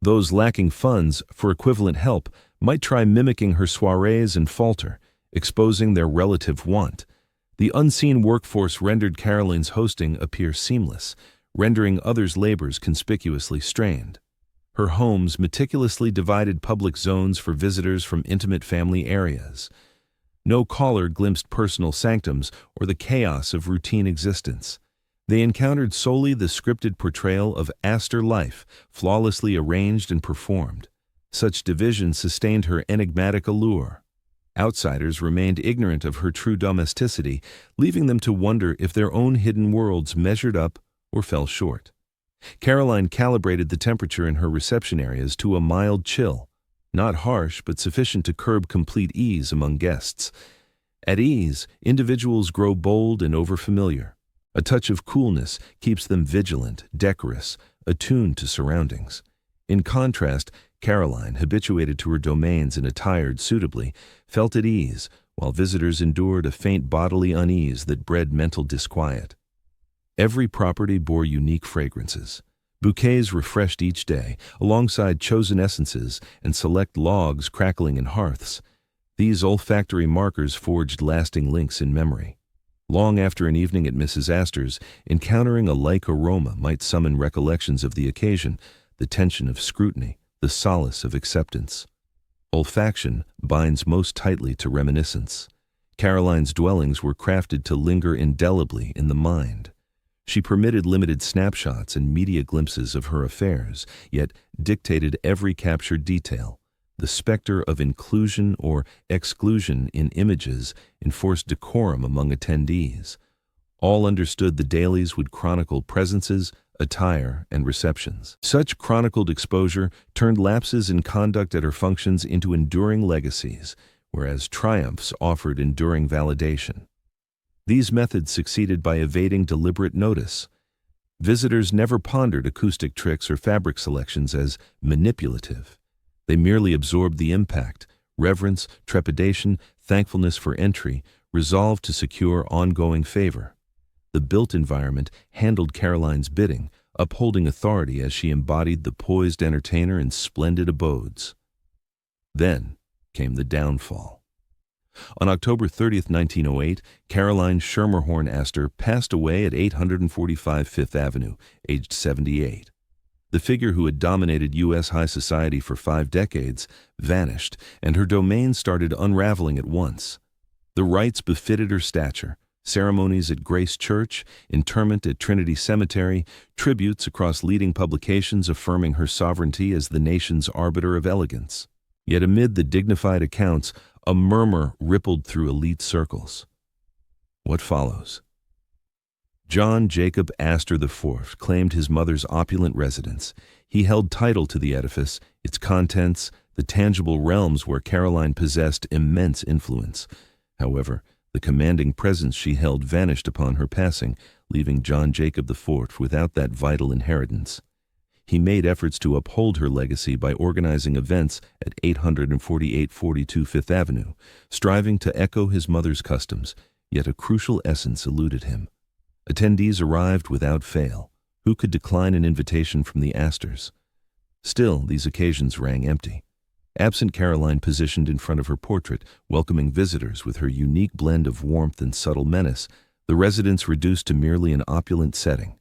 Speaker 1: Those lacking funds for equivalent help might try mimicking her soirees and falter, exposing their relative want. The unseen workforce rendered Caroline's hosting appear seamless, rendering others' labors conspicuously strained. Her homes meticulously divided public zones for visitors from intimate family areas. No caller glimpsed personal sanctums or the chaos of routine existence. They encountered solely the scripted portrayal of Astor life, flawlessly arranged and performed. Such division sustained her enigmatic allure. Outsiders remained ignorant of her true domesticity, leaving them to wonder if their own hidden worlds measured up or fell short. Caroline calibrated the temperature in her reception areas to a mild chill, not harsh but sufficient to curb complete ease among guests. At ease, individuals grow bold and overfamiliar. A touch of coolness keeps them vigilant, decorous, attuned to surroundings. In contrast, Caroline, habituated to her domains and attired suitably, felt at ease, while visitors endured a faint bodily unease that bred mental disquiet. Every property bore unique fragrances. Bouquets refreshed each day, alongside chosen essences and select logs crackling in hearths. These olfactory markers forged lasting links in memory. Long after an evening at Mrs. Astor's, encountering a like aroma might summon recollections of the occasion, the tension of scrutiny, the solace of acceptance. Olfaction binds most tightly to reminiscence. Caroline's dwellings were crafted to linger indelibly in the mind. She permitted limited snapshots and media glimpses of her affairs, yet dictated every captured detail. The specter of inclusion or exclusion in images enforced decorum among attendees. All understood the dailies would chronicle presences, attire, and receptions. Such chronicled exposure turned lapses in conduct at her functions into enduring legacies, whereas triumphs offered enduring validation. These methods succeeded by evading deliberate notice. Visitors never pondered acoustic tricks or fabric selections as manipulative. They merely absorbed the impact, reverence, trepidation, thankfulness for entry, resolve to secure ongoing favor. The built environment handled Caroline's bidding, upholding authority as she embodied the poised entertainer in splendid abodes. Then came the downfall. On October 30, 1908, Caroline Schermerhorn Astor passed away at 845 Fifth Avenue, aged 78. The figure who had dominated U.S. high society for 5 decades vanished, and her domain started unraveling at once. The rites befitted her stature: ceremonies at Grace Church, interment at Trinity Cemetery, tributes across leading publications affirming her sovereignty as the nation's arbiter of elegance. Yet amid the dignified accounts, a murmur rippled through elite circles. What follows? John Jacob Astor IV claimed his mother's opulent residence. He held title to the edifice, its contents, the tangible realms where Caroline possessed immense influence. However, the commanding presence she held vanished upon her passing, leaving John Jacob IV without that vital inheritance. He made efforts to uphold her legacy by organizing events at 848-42 Fifth Avenue, striving to echo his mother's customs, yet a crucial essence eluded him. Attendees arrived without fail. Who could decline an invitation from the Astors? Still, these occasions rang empty. Absent Caroline positioned in front of her portrait, welcoming visitors with her unique blend of warmth and subtle menace, the residence reduced to merely an opulent setting.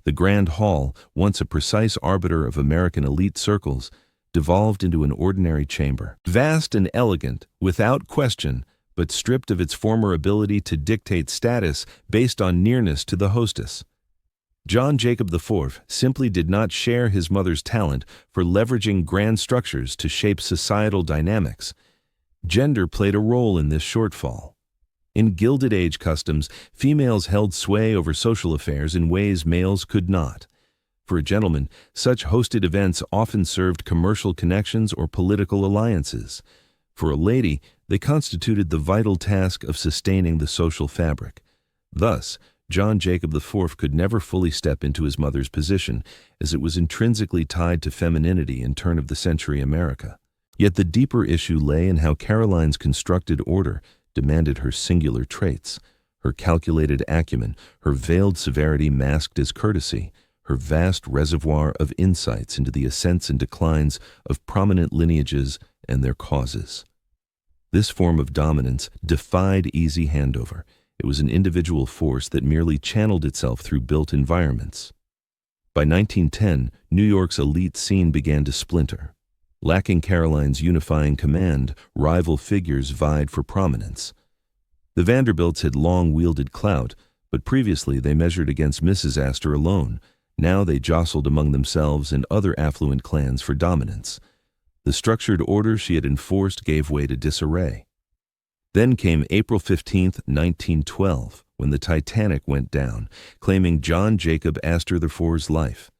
Speaker 1: The Grand Hall, once a precise arbiter of American elite circles, devolved into an ordinary chamber. Vast and elegant, without question, but stripped of its former ability to dictate status based on nearness to the hostess. John Jacob IV simply did not share his mother's talent for leveraging grand structures to shape societal dynamics. Gender played a role in this shortfall. In Gilded Age customs, females held sway over social affairs in ways males could not. For a gentleman, such hosted events often served commercial connections or political alliances. For a lady, they constituted the vital task of sustaining the social fabric. Thus, John Jacob IV could never fully step into his mother's position, as it was intrinsically tied to femininity in turn-of-the-century America. Yet the deeper issue lay in how Caroline's constructed order demanded her singular traits: her calculated acumen, her veiled severity masked as courtesy, her vast reservoir of insights into the ascents and declines of prominent lineages and their causes. This form of dominance defied easy handover. It was an individual force that merely channeled itself through built environments. By 1910, New York's elite scene began to splinter. Lacking Caroline's unifying command, rival figures vied for prominence. The Vanderbilts had long wielded clout, but previously they measured against Mrs. Astor alone. Now they jostled among themselves and other affluent clans for dominance. The structured order she had enforced gave way to disarray. Then came April 15, 1912, when the Titanic went down, claiming John Jacob Astor IV's life.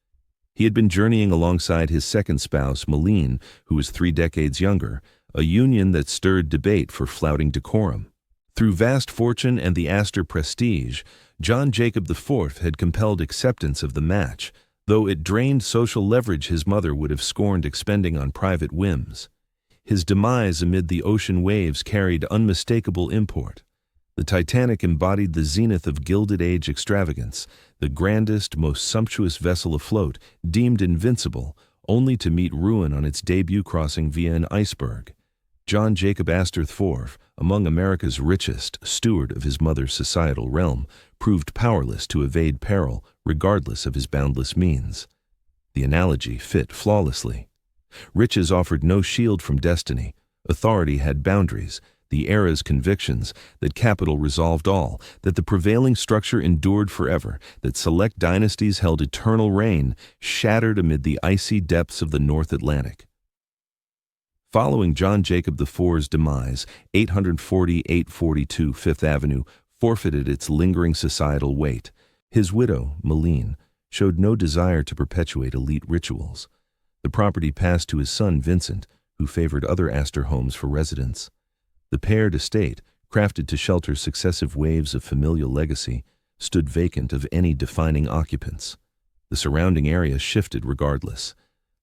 Speaker 1: He had been journeying alongside his second spouse, Meline, who was 3 decades younger, a union that stirred debate for flouting decorum. Through vast fortune and the Astor prestige, John Jacob IV had compelled acceptance of the match, though it drained social leverage his mother would have scorned expending on private whims. His demise amid the ocean waves carried unmistakable import. The Titanic embodied the zenith of Gilded Age extravagance, the grandest, most sumptuous vessel afloat, deemed invincible, only to meet ruin on its debut crossing via an iceberg. John Jacob Astor IV, among America's richest, steward of his mother's societal realm, proved powerless to evade peril, regardless of his boundless means. The analogy fit flawlessly. Riches offered no shield from destiny. Authority had boundaries, the era's convictions, that capital resolved all, that the prevailing structure endured forever, that select dynasties held eternal reign, shattered amid the icy depths of the North Atlantic. Following John Jacob IV's demise, 840-842 Fifth Avenue forfeited its lingering societal weight. His widow, Meline, showed no desire to perpetuate elite rituals. The property passed to his son Vincent, who favored other Astor homes for residence. The paired estate, crafted to shelter successive waves of familial legacy, stood vacant of any defining occupants. The surrounding area shifted regardless.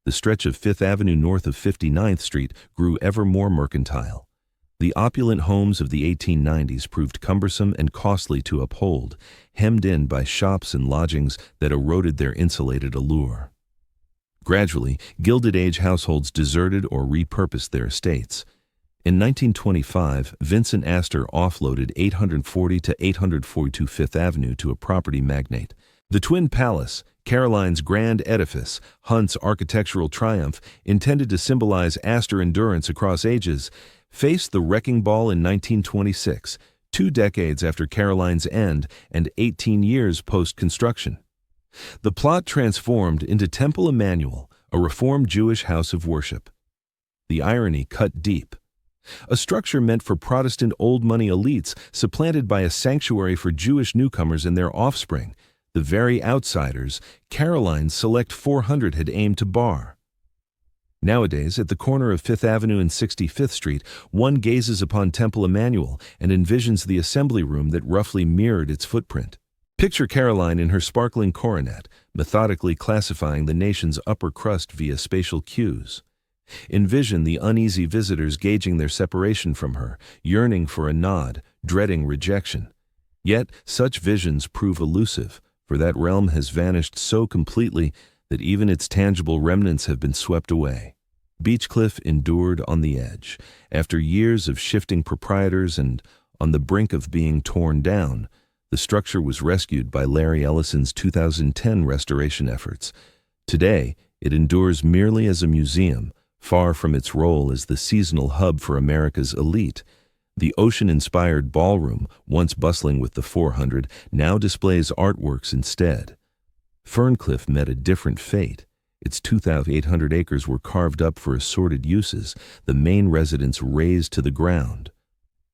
Speaker 1: The stretch of Fifth Avenue north of 59th Street grew ever more mercantile. The opulent homes of the 1890s proved cumbersome and costly to uphold, hemmed in by shops and lodgings that eroded their insulated allure. Gradually, Gilded Age households deserted or repurposed their estates. In 1925, Vincent Astor offloaded 840 to 842 Fifth Avenue to a property magnate. The Twin Palace, Caroline's grand edifice, Hunt's architectural triumph, intended to symbolize Astor endurance across ages, faced the wrecking ball in 1926, 2 decades after Caroline's end and 18 years post-construction. The plot transformed into Temple Emmanuel, a Reformed Jewish house of worship. The irony cut deep. A structure meant for Protestant old-money elites supplanted by a sanctuary for Jewish newcomers and their offspring, the very outsiders Caroline's Select 400 had aimed to bar. Nowadays, at the corner of Fifth Avenue and 65th Street, one gazes upon Temple Emmanuel and envisions the assembly room that roughly mirrored its footprint. Picture Caroline in her sparkling coronet, methodically classifying the nation's upper crust via spatial cues. Envision the uneasy visitors gauging their separation from her, yearning for a nod, dreading rejection. Yet, such visions prove elusive, for that realm has vanished so completely that even its tangible remnants have been swept away. Beechcliff endured on the edge. After years of shifting proprietors and on the brink of being torn down, the structure was rescued by Larry Ellison's 2010 restoration efforts. Today, it endures merely as a museum, far from its role as the seasonal hub for America's elite. The ocean-inspired ballroom, once bustling with the 400, now displays artworks instead. Ferncliff met a different fate. Its 2,800 acres were carved up for assorted uses, the main residence razed to the ground.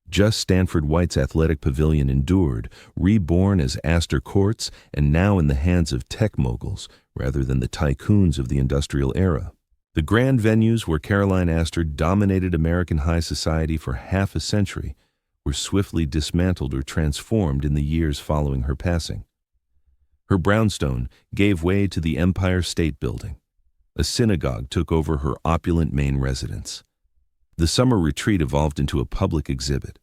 Speaker 1: Just Stanford White's athletic pavilion endured, reborn as Astor Courts and now in the hands of tech moguls rather than the tycoons of the industrial era. The grand venues where Caroline Astor dominated American high society for half a century were swiftly dismantled or transformed in the years following her passing. Her brownstone gave way to the Empire State Building. A synagogue took over her opulent main residence. The summer retreat evolved into a public exhibit.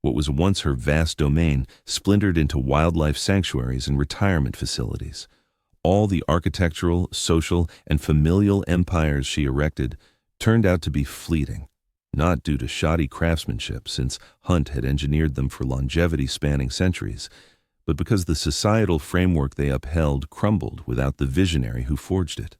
Speaker 1: What was once her vast domain splintered into wildlife sanctuaries and retirement facilities. All the architectural, social, and familial empires she erected turned out to be fleeting, not due to shoddy craftsmanship, since Hunt had engineered them for longevity spanning centuries, but because the societal framework they upheld crumbled without the visionary who forged it.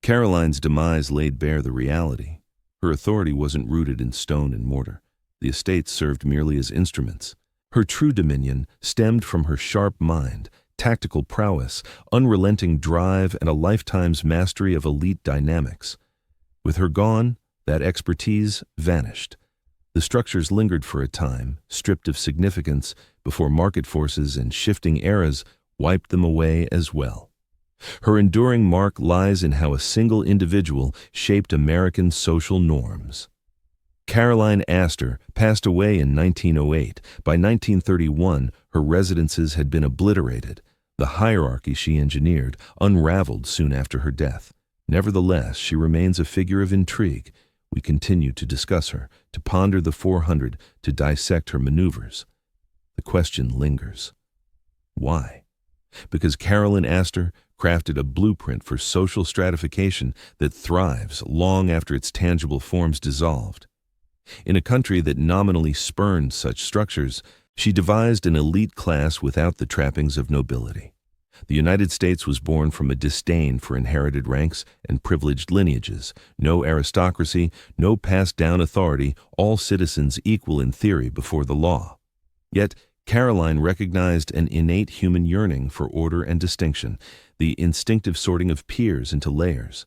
Speaker 1: Caroline's demise laid bare the reality. Her authority wasn't rooted in stone and mortar. The estates served merely as instruments. Her true dominion stemmed from her sharp mind, tactical prowess, unrelenting drive, and a lifetime's mastery of elite dynamics. With her gone, that expertise vanished. The structures lingered for a time, stripped of significance, before market forces and shifting eras wiped them away as well. Her enduring mark lies in how a single individual shaped American social norms. Caroline Astor passed away in 1908. By 1931, her residences had been obliterated. The hierarchy she engineered unraveled soon after her death. Nevertheless, she remains a figure of intrigue. We continue to discuss her, to ponder the 400, to dissect her maneuvers. The question lingers. Why? Because Caroline Astor crafted a blueprint for social stratification that thrives long after its tangible forms dissolved. In a country that nominally spurned such structures, she devised an elite class without the trappings of nobility. The United States was born from a disdain for inherited ranks and privileged lineages, no aristocracy, no passed-down authority, all citizens equal in theory before the law. Yet, Caroline recognized an innate human yearning for order and distinction, the instinctive sorting of peers into layers.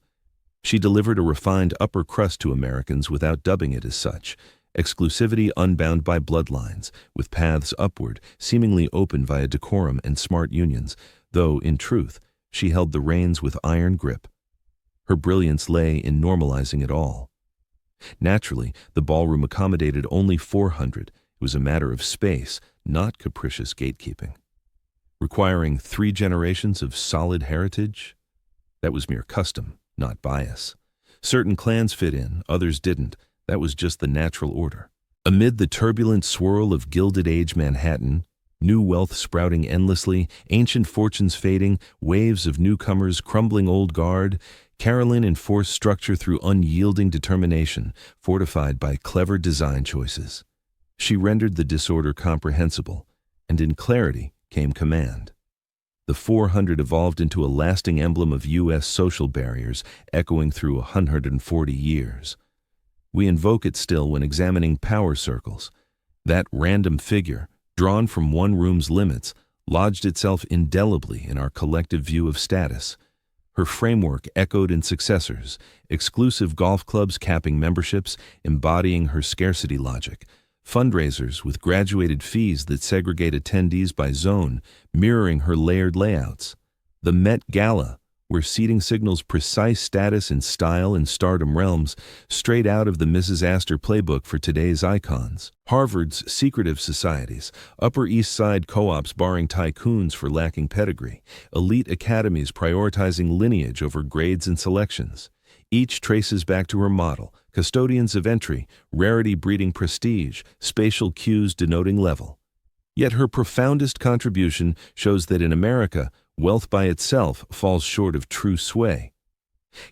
Speaker 1: She delivered a refined upper crust to Americans without dubbing it as such, exclusivity unbound by bloodlines, with paths upward, seemingly open via decorum and smart unions, though, in truth, she held the reins with iron grip. Her brilliance lay in normalizing it all. Naturally, the ballroom accommodated only 400, It was a matter of space, not capricious gatekeeping. Requiring 3 generations of solid heritage? That was mere custom, not bias. Certain clans fit in, others didn't. That was just the natural order. Amid the turbulent swirl of Gilded Age Manhattan, new wealth sprouting endlessly, ancient fortunes fading, waves of newcomers crumbling old guard, Carolyn enforced structure through unyielding determination, fortified by clever design choices. She rendered the disorder comprehensible, and in clarity came command. The 400 evolved into a lasting emblem of U.S. social barriers, echoing through 140 years. We invoke it still when examining power circles. That random figure, drawn from one room's limits, lodged itself indelibly in our collective view of status. Her framework echoed in successors, exclusive golf clubs capping memberships, embodying her scarcity logic, fundraisers with graduated fees that segregate attendees by zone, mirroring her layered layouts. The Met Gala, where seating signals precise status in style and stardom realms, straight out of the Mrs. Astor playbook for today's icons. Harvard's secretive societies, Upper East Side co-ops barring tycoons for lacking pedigree, elite academies prioritizing lineage over grades and selections. Each traces back to her model, custodians of entry, rarity breeding prestige, spatial cues denoting level. Yet her profoundest contribution shows that in America, wealth by itself falls short of true sway.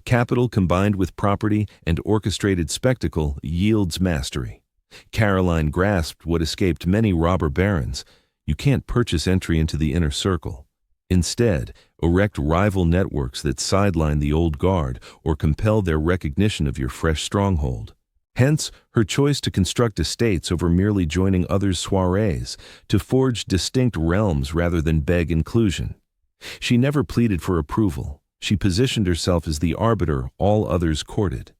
Speaker 1: Capital combined with property and orchestrated spectacle yields mastery. Caroline grasped what escaped many robber barons. You can't purchase entry into the inner circle. Instead, erect rival networks that sideline the old guard or compel their recognition of your fresh stronghold. Hence, her choice to construct estates over merely joining others' soirees, to forge distinct realms rather than beg inclusion. She never pleaded for approval. She positioned herself as the arbiter all others courted.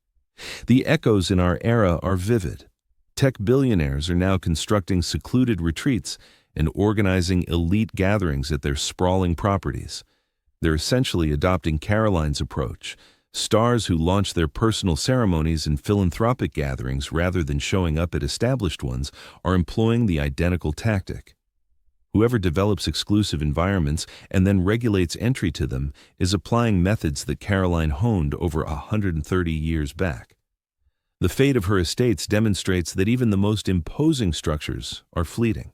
Speaker 1: The echoes in our era are vivid. Tech billionaires are now constructing secluded retreats and organizing elite gatherings at their sprawling properties. They're essentially adopting Caroline's approach. Stars who launch their personal ceremonies in philanthropic gatherings rather than showing up at established ones are employing the identical tactic. Whoever develops exclusive environments and then regulates entry to them is applying methods that Caroline honed over 130 years back. The fate of her estates demonstrates that even the most imposing structures are fleeting.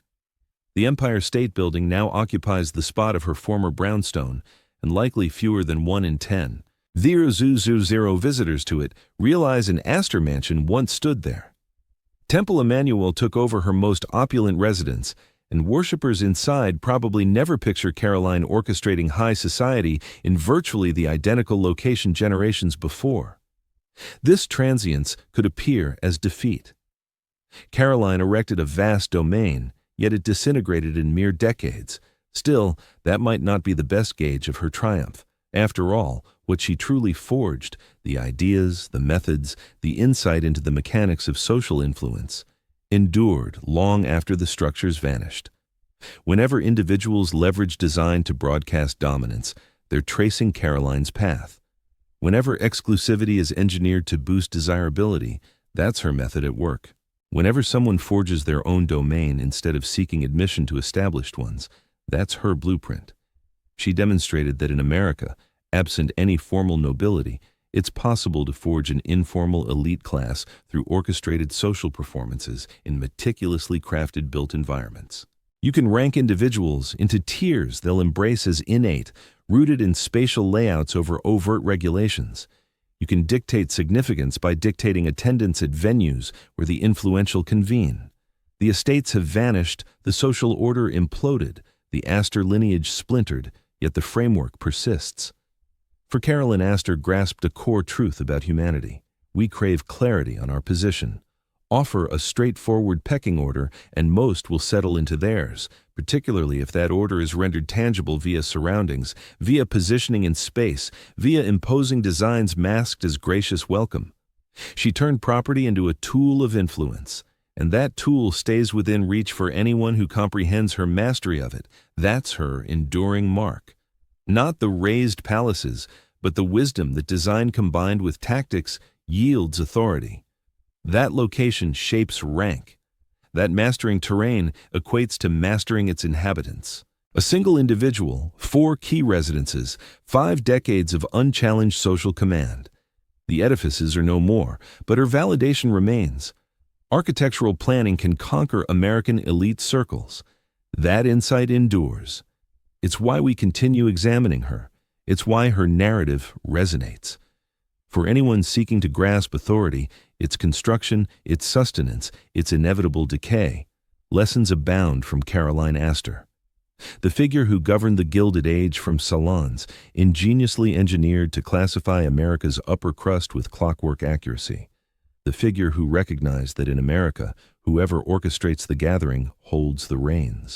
Speaker 1: The Empire State Building now occupies the spot of her former brownstone, and likely fewer than 1 in 10. 000 visitors to it realize an Astor mansion once stood there. Temple Emmanuel took over her most opulent residence, and worshippers inside probably never picture Caroline orchestrating high society in virtually the identical location generations before. This transience could appear as defeat. Caroline erected a vast domain, yet it disintegrated in mere decades. Still, that might not be the best gauge of her triumph. After all, what she truly forged, the ideas, the methods, the insight into the mechanics of social influence, endured long after the structures vanished. Whenever individuals leverage design to broadcast dominance, they're tracing Caroline's path. Whenever exclusivity is engineered to boost desirability, that's her method at work. Whenever someone forges their own domain instead of seeking admission to established ones, that's her blueprint. She demonstrated that in America, absent any formal nobility, it's possible to forge an informal elite class through orchestrated social performances in meticulously crafted built environments. You can rank individuals into tiers they'll embrace as innate, rooted in spatial layouts over overt regulations. You can dictate significance by dictating attendance at venues where the influential convene. The estates have vanished, the social order imploded, the Astor lineage splintered, yet the framework persists. For Carolyn, Astor grasped a core truth about humanity. We crave clarity on our position. Offer a straightforward pecking order, and most will settle into theirs, particularly if that order is rendered tangible via surroundings, via positioning in space, via imposing designs masked as gracious welcome. She turned property into a tool of influence, and that tool stays within reach for anyone who comprehends her mastery of it. That's her enduring mark. Not the raised palaces, but the wisdom that design combined with tactics yields authority. That location shapes rank. That mastering terrain equates to mastering its inhabitants. A single individual, 4 key residences, 5 decades of unchallenged social command. The edifices are no more, but her validation remains. Architectural planning can conquer American elite circles. That insight endures. It's why we continue examining her. It's why her narrative resonates. For anyone seeking to grasp authority, its construction, its sustenance, its inevitable decay, lessons abound from Caroline Astor. The figure who governed the Gilded Age from salons, ingeniously engineered to classify America's upper crust with clockwork accuracy. The figure who recognized that in America, whoever orchestrates the gathering holds the reins.